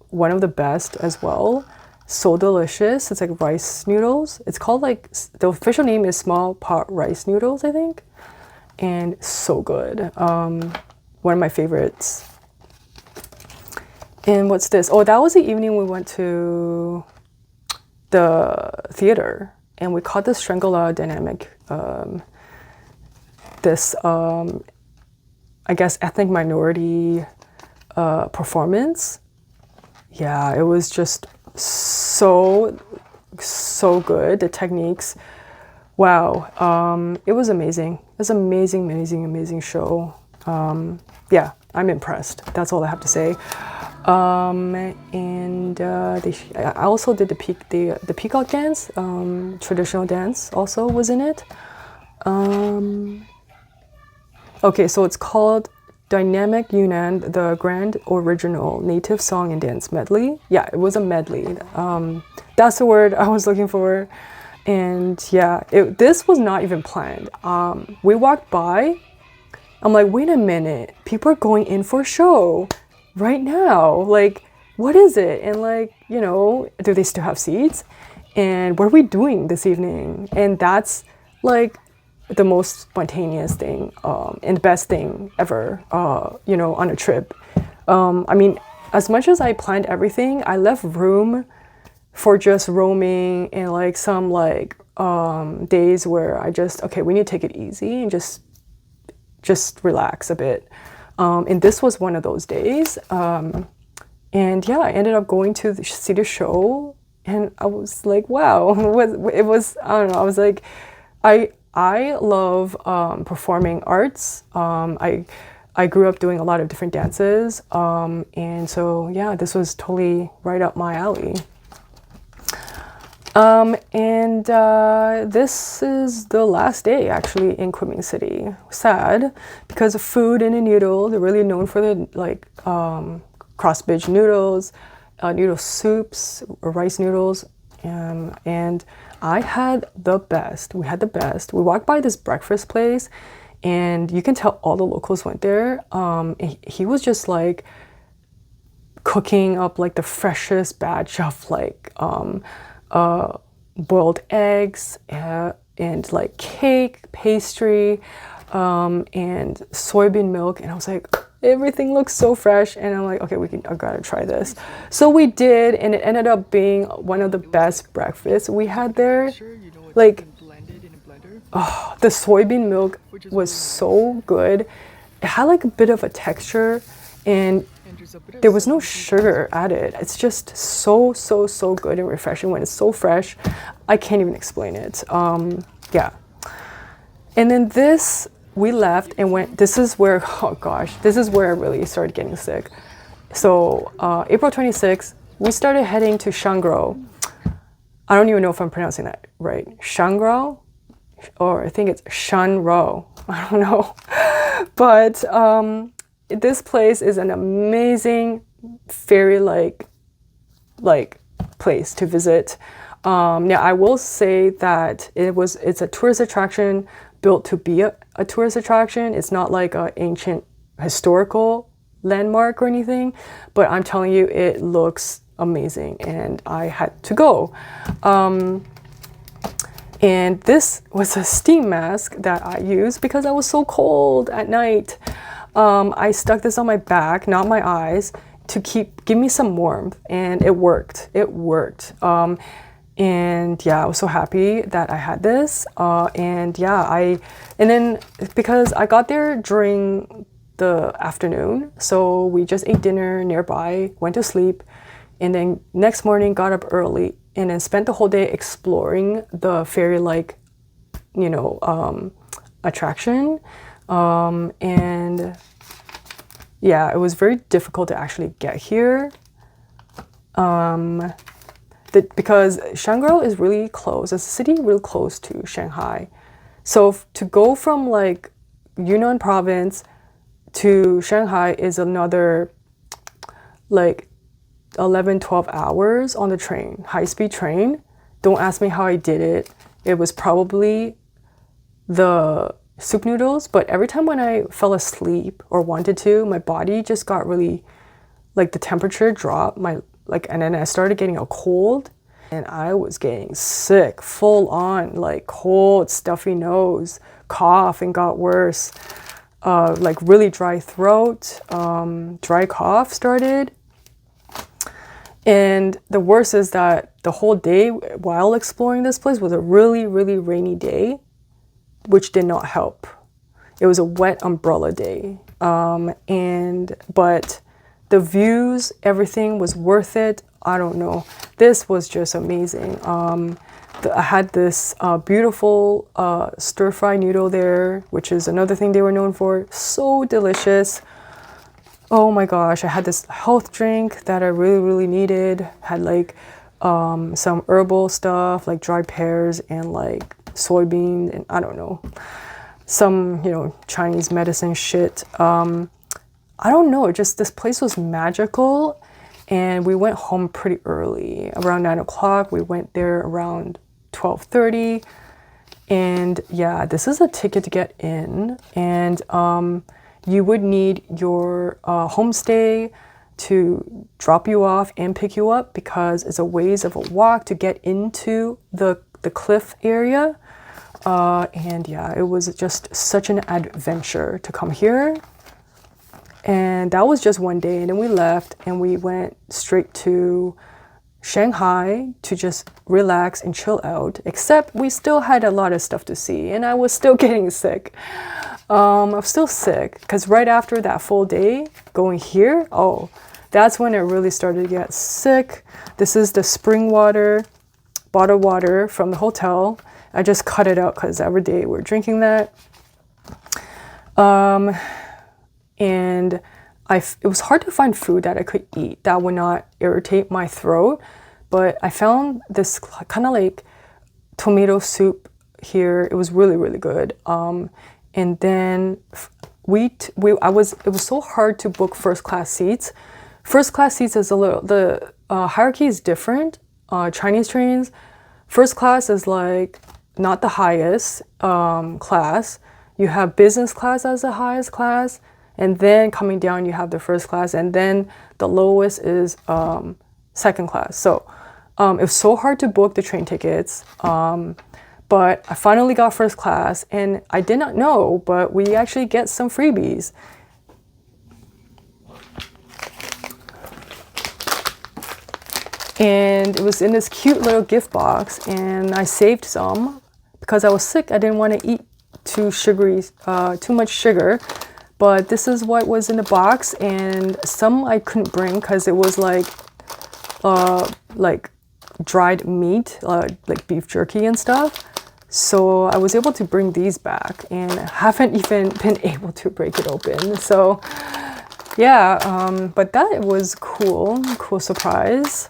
one of the best as well. So delicious. It's like rice noodles. It's called like, the official name is small pot rice noodles, I think. And so good. One of my favorites. And what's this? Oh, that was the evening we went to the theater, and we caught this Shangri-La dynamic, I guess, ethnic minority performance. Yeah, it was just so good. The techniques, wow. It was amazing. It was amazing, amazing, amazing show. Yeah, I'm impressed. That's all I have to say. And I also did the peacock dance, traditional dance also was in it. Okay, so it's called Dynamic Yunnan, the Grand Original Native Song and Dance Medley. Yeah, it was a medley. That's the word I was looking for. And yeah, this was not even planned. We walked by. I'm like, wait a minute, people are going in for a show right now. Like, what is it? And like, you know, do they still have seats? And what are we doing this evening? And that's like the most spontaneous thing and the best thing ever, you know, on a trip. I mean, as much as I planned everything, I left room for just roaming and like some like days where I just, okay, we need to take it easy and just relax a bit. And this was one of those days. And yeah, I ended up going to see the show, and I was like, wow, it was, I don't know, I was like, I love performing arts. I grew up doing a lot of different dances. And so yeah, this was totally right up my alley. This is the last day actually in Kunming City. Sad because of food and the noodle. They're really known for the like cross-stitch noodles, noodle soups, or rice noodles, and I had the best. We had the best. We walked by this breakfast place, and you can tell all the locals went there. He was just like cooking up like the freshest batch of like boiled eggs and like cake, pastry, and soybean milk. And I was like, everything looks so fresh. And I'm like, okay, I gotta try this. So we did, and it ended up being one of the best breakfasts we had there. Like, oh, the soybean milk was so good. It had like a bit of a texture, and there was no sugar added. It's just so good and refreshing when it's so fresh. I can't even explain it. Yeah. And then we left and went, this is where, oh gosh, this is where I really started getting sick. So April 26th, we started heading to Shangri-La. I don't even know if I'm pronouncing that right. Shangri-La? Or I think it's Shan-Ro. I don't know. But this place is an amazing fairy-like place to visit. Now I will say that it's a tourist attraction built to be a tourist attraction. It's not like an ancient historical landmark or anything, but I'm telling you, it looks amazing, and I had to go. And this was a steam mask that I used because I was so cold at night. I stuck this on my back, not my eyes, to give me some warmth, and it worked. It worked. And yeah, I was so happy that I had this. And then because I got there during the afternoon, so we just ate dinner nearby, went to sleep, and then next morning got up early and then spent the whole day exploring the fairy-like, attraction. And yeah, it was very difficult to actually get here. Because Shangri-La is really close. It's a city really close to Shanghai. So to go from like Yunnan province to Shanghai is another like 11, 12 hours on the train, high-speed train. Don't ask me how I did it. It was probably the soup noodles, but every time when I fell asleep or wanted to, my body just got really, like the temperature dropped, and then I started getting a cold, and I was getting sick, full on, like cold, stuffy nose, cough, and got worse. Like really dry throat, dry cough started. And the worst is that the whole day while exploring this place was a really, really rainy day, which did not help. It was a wet umbrella day. But the views, everything was worth it. I don't know. This was just amazing. I had this beautiful stir-fry noodle there, which is another thing they were known for. So delicious. Oh my gosh, I had this health drink that I really, really needed. Had like some herbal stuff, like dried pears and like soybean, and I don't know, some, Chinese medicine shit. I don't know, just this place was magical, and we went home pretty early, around 9 o'clock. We went there around 12:30, and yeah, this is a ticket to get in, and you would need your homestay to drop you off and pick you up, because it's a ways of a walk to get into the cliff area. And yeah, it was just such an adventure to come here. And that was just one day. And then we left and we went straight to Shanghai to just relax and chill out, except we still had a lot of stuff to see and I was still getting sick. I was still sick because right after that full day going here, oh, that's when it really started to get sick. This is the spring water, bottled water from the hotel. I just cut it out because every day we're drinking that. And it was hard to find food that I could eat that would not irritate my throat. But I found this kind of like tomato soup here. It was really, really good. And then it was so hard to book first class seats. First class seats is the hierarchy is different. Chinese trains, first class is like not the highest class. You have business class as the highest class, and then coming down you have the first class, and then the lowest is second class. So it was so hard to book the train tickets, but I finally got first class, and I did not know, but we actually get some freebies. And it was in this cute little gift box, and I saved some because I was sick. I didn't want to eat too much sugar, but this is what was in the box. And some I couldn't bring because it was like dried meat, like beef jerky and stuff. So I was able to bring these back, and haven't even been able to break it open. So yeah, but that was cool surprise.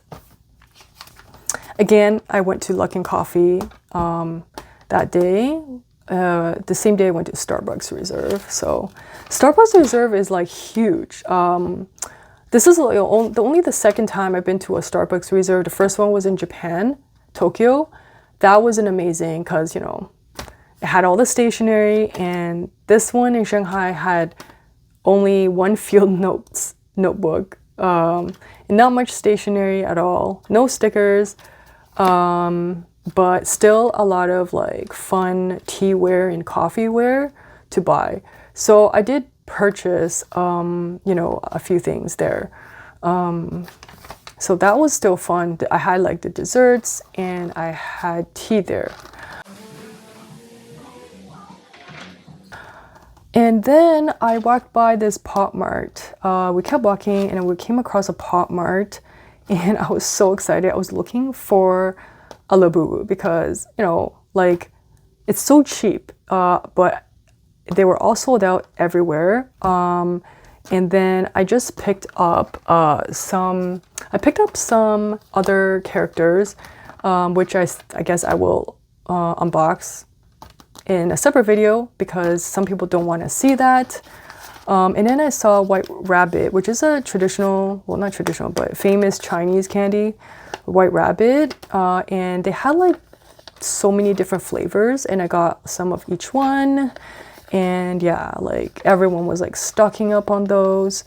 Again, I went to Luck and Coffee that day. The same day I went to Starbucks Reserve. So Starbucks Reserve is like huge. This is only the second time I've been to a Starbucks Reserve. The first one was in Japan, Tokyo. That was an amazing because, you know, it had all the stationery, and this one in Shanghai had only one field notebook, and not much stationery at all, no stickers, but still a lot of like fun teaware and coffeeware to buy. So I did purchase, you know, a few things there. So that was still fun. I had like the desserts and I had tea there. And then I walked by this Pop Mart. We kept walking and we came across a Pop Mart, and I was so excited. I was looking for a Labubu because, you know, like it's so cheap, but they were all sold out everywhere. And then I just picked up some other characters, which I guess I will unbox in a separate video because some people don't want to see that. And then I saw White Rabbit, which is a traditional, well, not traditional, but famous Chinese candy, White Rabbit. And they had like so many different flavors, and I got some of each one. And yeah, like everyone was like stocking up on those.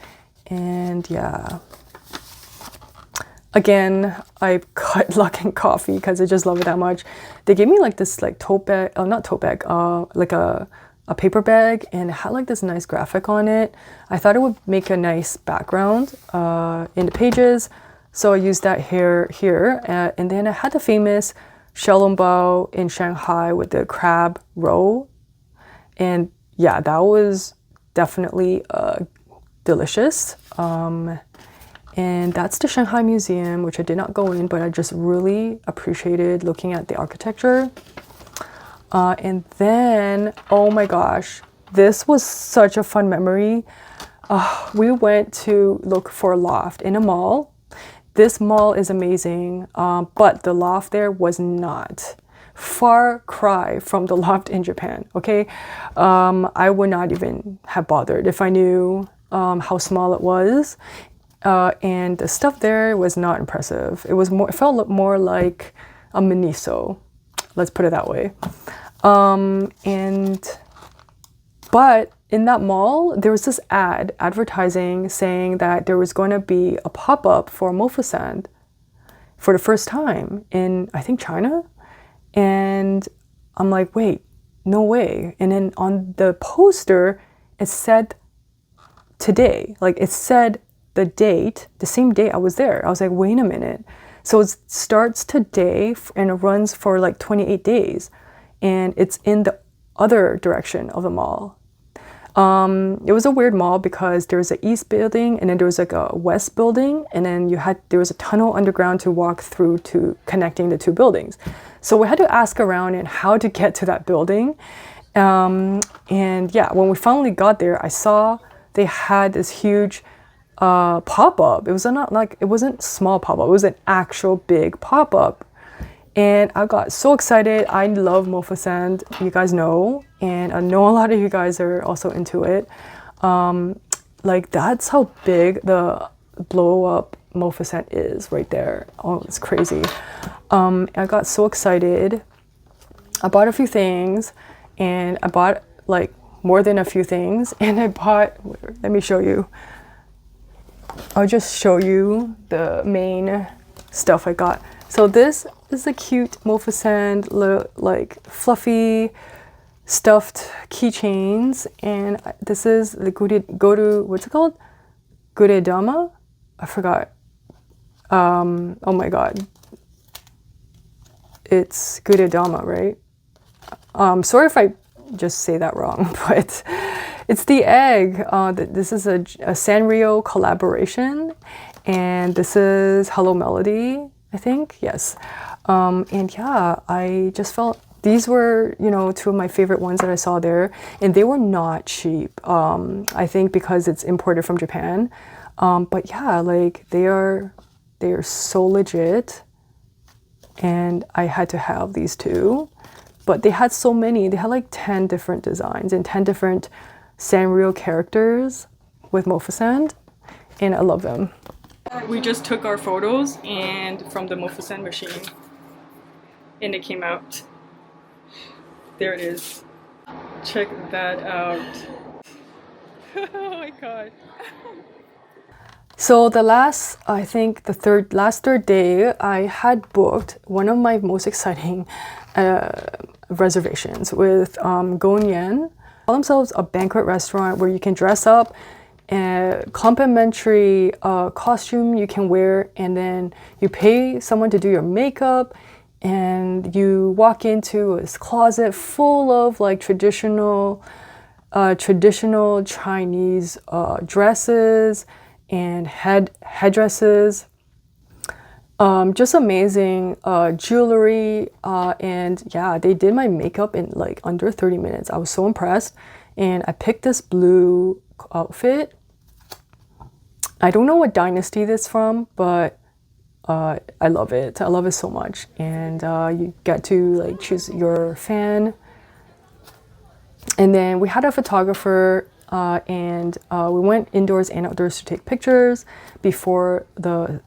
And yeah. Again, I cut Luck and Coffee because I just love it that much. They gave me like this like tote bag, not tote bag, like a paper bag, and it had like this nice graphic on it. I thought it would make a nice background in the pages. So I used that here. And then I had the famous Xiaolongbao in Shanghai with the crab roe. And yeah, that was definitely delicious. And that's the Shanghai Museum, which I did not go in, but I just really appreciated looking at the architecture. And then, oh my gosh, this was such a fun memory. We went to look for a loft in a mall. This mall is amazing, but the loft there was not. Far cry from the loft in Japan, okay? I would not even have bothered if I knew how small it was. And the stuff there was not impressive. It felt more like a Miniso, let's put it that way. But in that mall, there was this advertising saying that there was going to be a pop-up for Mofusand for the first time in, I think, China. And I'm like, wait, no way. And then on the poster, it said today. Like it said the date, the same day I was there. I was like, wait a minute. So it starts today and it runs for like 28 days. And it's in the other direction of the mall. It was a weird mall because there was an east building and then there was like a west building, and then there was a tunnel underground to walk through to connecting the two buildings. So we had to ask around and how to get to that building. And yeah, when we finally got there, I saw they had this huge pop-up. It wasn't small pop-up, it was an actual big pop-up. And I got so excited. I love Mofasand, you guys know, and I know a lot of you guys are also into it. Like that's how big the blow up Mofasand is right there. Oh, it's crazy. I got so excited. I bought a few things, and I bought like more than a few things, and I bought, let me show you. I'll just show you the main stuff I got. So this is a cute Mofasand little like fluffy stuffed keychains, and this is the what's it called? Guredama? I forgot. Oh my god. It's Guredama, right? Sorry if I just say that wrong, but it's the egg. This is a Sanrio collaboration, and this is Hello Melody, I think, yes. And yeah, I just felt these were, you know, two of my favorite ones that I saw there, and they were not cheap. I think because it's imported from Japan. But yeah, like they are so legit, and I had to have these two. But they had so many. They had like 10 different designs and 10 different Sanrio characters with Mofasand, and I love them. We just took our photos and from the Mofasand machine, and it came out. There it is. Check that out. Oh my god. So the last, I think the third day, I had booked one of my most exciting reservations with Guiyang. Call themselves a banquet restaurant where you can dress up, a complimentary costume you can wear, and then you pay someone to do your makeup, and you walk into this closet full of like traditional Chinese dresses and headdresses. Just amazing jewelry, and yeah, they did my makeup in like under 30 minutes. I was so impressed, and I picked this blue outfit. I don't know what dynasty this from, but I love it. I love it so much, and you get to like choose your fan. And then we had a photographer, and we went indoors and outdoors to take pictures before the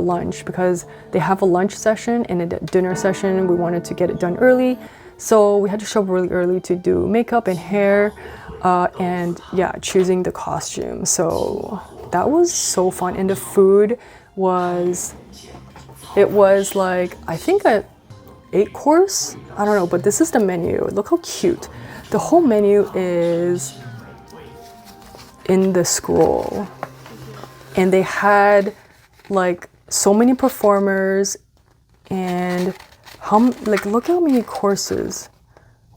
lunch, because they have a lunch session and a dinner session. We wanted to get it done early, so we had to show up really early to do makeup and hair, and yeah, choosing the costume. So that was so fun, and the food was like, I think a 8-course, I don't know, but this is the menu. Look how cute. The whole menu is in the scroll, and they had like so many performers, and look how many courses.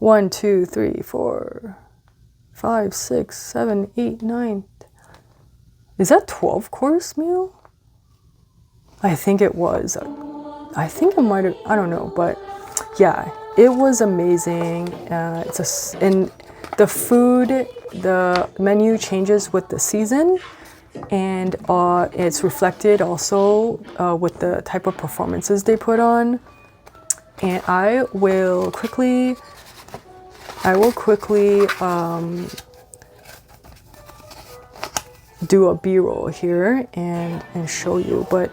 1, 2, 3, 4, 5, 6, 7, 8, 9. Is that 12-course meal? I think it was. I think it might have, I don't know, but yeah, it was amazing. And the food, the menu changes with the season, and it's reflected also with the type of performances they put on. And I will quickly do a B-roll here and show you. But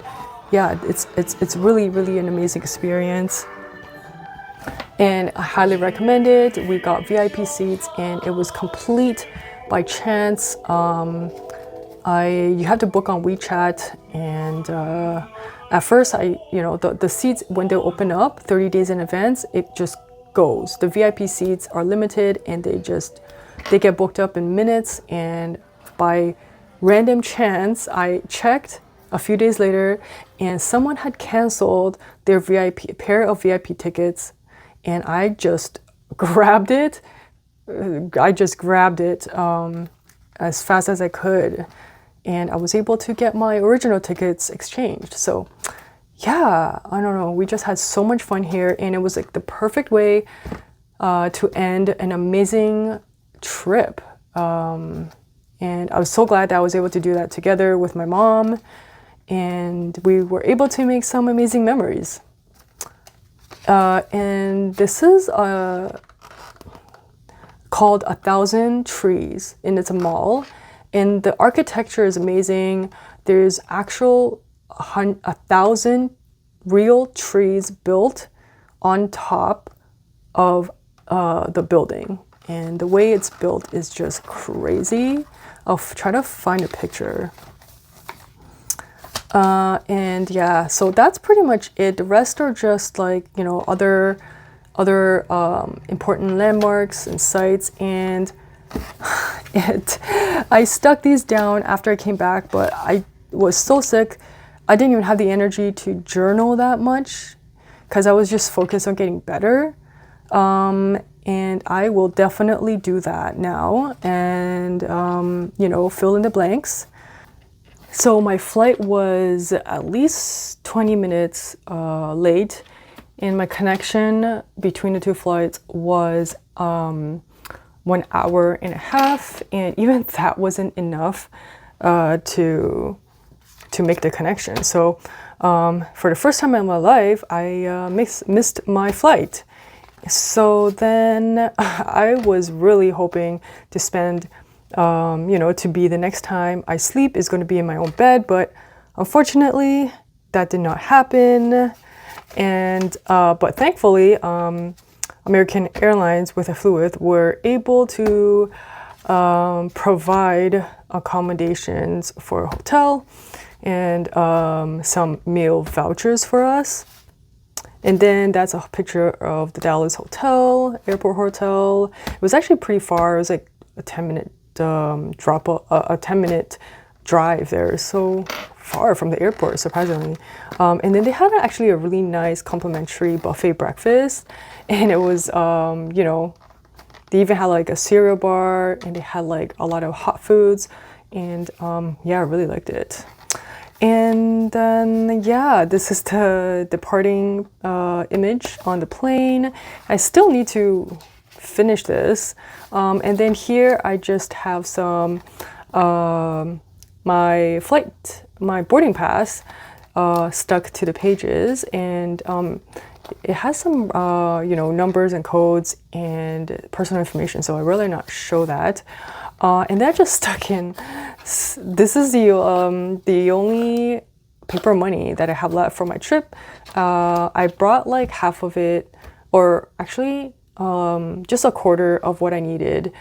yeah, it's really an amazing experience, and I highly recommend it. We got VIP seats, and it was complete by chance. You have to book on WeChat, and at first the seats, when they open up 30 days in advance, it just goes. The VIP seats are limited, and they just they get booked up in minutes, and by random chance, I checked a few days later and someone had canceled their VIP, a pair of VIP tickets, and I just grabbed it. As fast as I could, and I was able to get my original tickets exchanged. So yeah, I don't know, we just had so much fun here, and it was like the perfect way to end an amazing trip. And I was so glad that I was able to do that together with my mom, and we were able to make some amazing memories. And this is called 1,000 Trees, and it's a mall, and the architecture is amazing. There's actual 1,000 real trees built on top of the building, and the way it's built is just crazy. I'll try to find a picture. And yeah, so that's pretty much it. The rest are just like, you know, other important landmarks and sites, and I stuck these down after I came back, but I was so sick I didn't even have the energy to journal that much because I was just focused on getting better. And I will definitely do that now and you know, fill in the blanks. So my flight was at least 20 minutes late, and my connection between the two flights was 1 hour and a half, and even that wasn't enough to make the connection. So for the first time in my life, I missed my flight. So then I was really hoping to spend, you know, to be the next time I sleep is going to be in my own bed, but unfortunately that did not happen. And but thankfully, American Airlines, with I flew with, were able to provide accommodations for a hotel and some meal vouchers for us. And then that's a picture of the Dallas hotel, airport hotel. It was actually pretty far. It was like a 10-minute a 10-minute drive there. So far from the airport, surprisingly. And then they had actually a really nice complimentary buffet breakfast, and it was you know, they even had like a cereal bar, and they had like a lot of hot foods, and yeah, I really liked it. And then yeah, this is the departing image on the plane. I still need to finish this, and then here I just have some my boarding pass stuck to the pages, and it has some you know, numbers and codes and personal information, so I'd rather not show that. And that just stuck in. This is the only paper money that I have left for my trip. I brought like half of it, or actually just a quarter of what I needed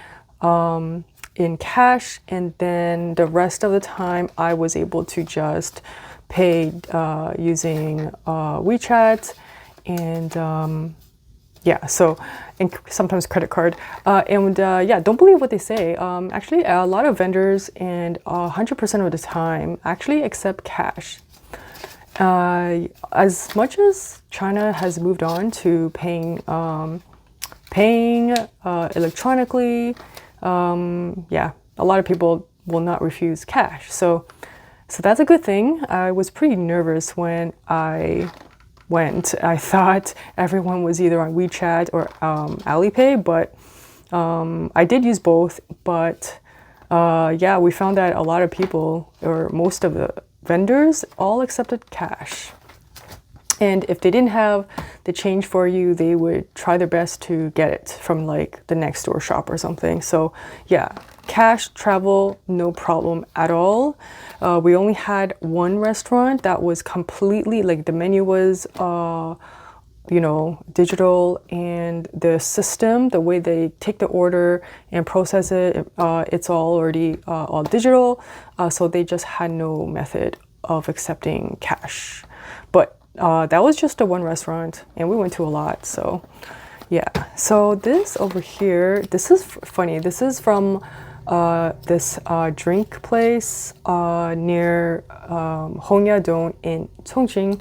in cash, and then the rest of the time I was able to just pay using WeChat and yeah, so, and sometimes credit card. Yeah, don't believe what they say. Actually, a lot of vendors and 100% of the time actually accept cash. As much as China has moved on to paying electronically, yeah, a lot of people will not refuse cash. So that's a good thing. I was pretty nervous when I went. I thought everyone was either on WeChat or Alipay, but I did use both. But yeah, we found that a lot of people, or most of the vendors, all accepted cash. And if they didn't have the change for you, they would try their best to get it from like the next door shop or something. So yeah, cash travel, no problem at all. We only had one restaurant that was completely, like, the menu was, you know, digital, and the system, the way they take the order and process it, it's all already all digital. So they just had no method of accepting cash. But that was just the one restaurant, and we went to a lot. So Yeah, so this over here, this is funny. This is from this drink place near Hongyadong in Chongqing.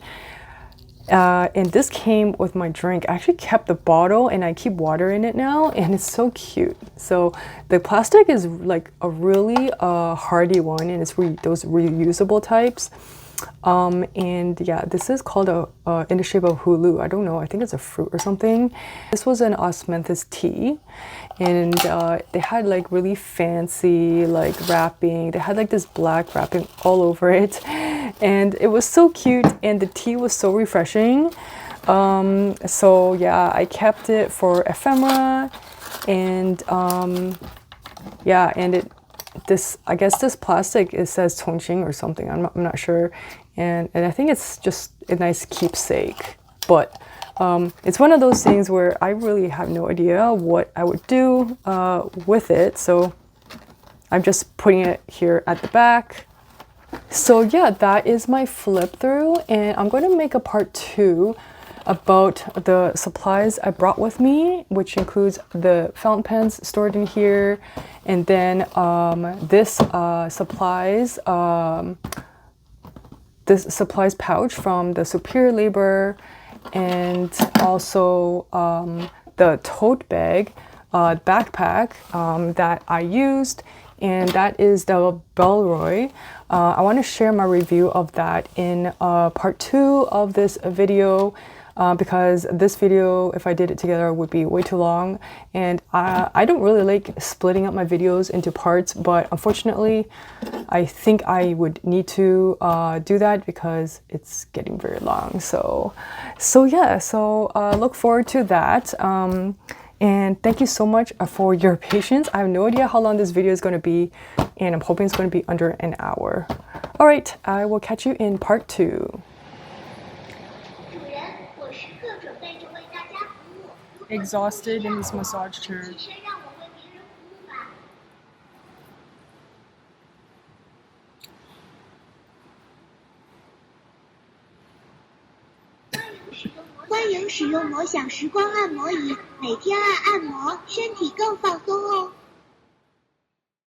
And this came with my drink. I actually kept the bottle and I keep water in it now, and it's so cute. So the plastic is like a really hardy one, and it's those reusable types. And yeah, this is called in the shape of hulu. I don't know, I think it's a fruit or something. This was an osmanthus tea, and they had like really fancy like wrapping. They had like this black wrapping all over it, and it was so cute, and the tea was so refreshing. So yeah, I kept it for ephemera, and yeah, and I guess this plastic, it says Chongqing or something. I'm not sure, and I think it's just a nice keepsake. But it's one of those things where I really have no idea what I would do with it. So I'm just putting it here at the back. So yeah, that is my flip through, and I'm going to make a part 2 about the supplies I brought with me, which includes the fountain pens stored in here, and then this supplies pouch from the Superior Labor, and also the tote bag backpack that I used, and that is the Belroy. I want to share my review of that in part 2 of this video. Because this video, if I did it together, would be way too long, and I don't really like splitting up my videos into parts, but unfortunately I think I would need to do that because it's getting very long. So yeah, look forward to that, and thank you so much for your patience. I have no idea how long this video is going to be, and I'm hoping it's going to be under an hour. All right, I will catch you in part 2. Exhausted in this massage chair. 欢迎使用魔想时光按摩仪，每天按摩，身体更放松哦。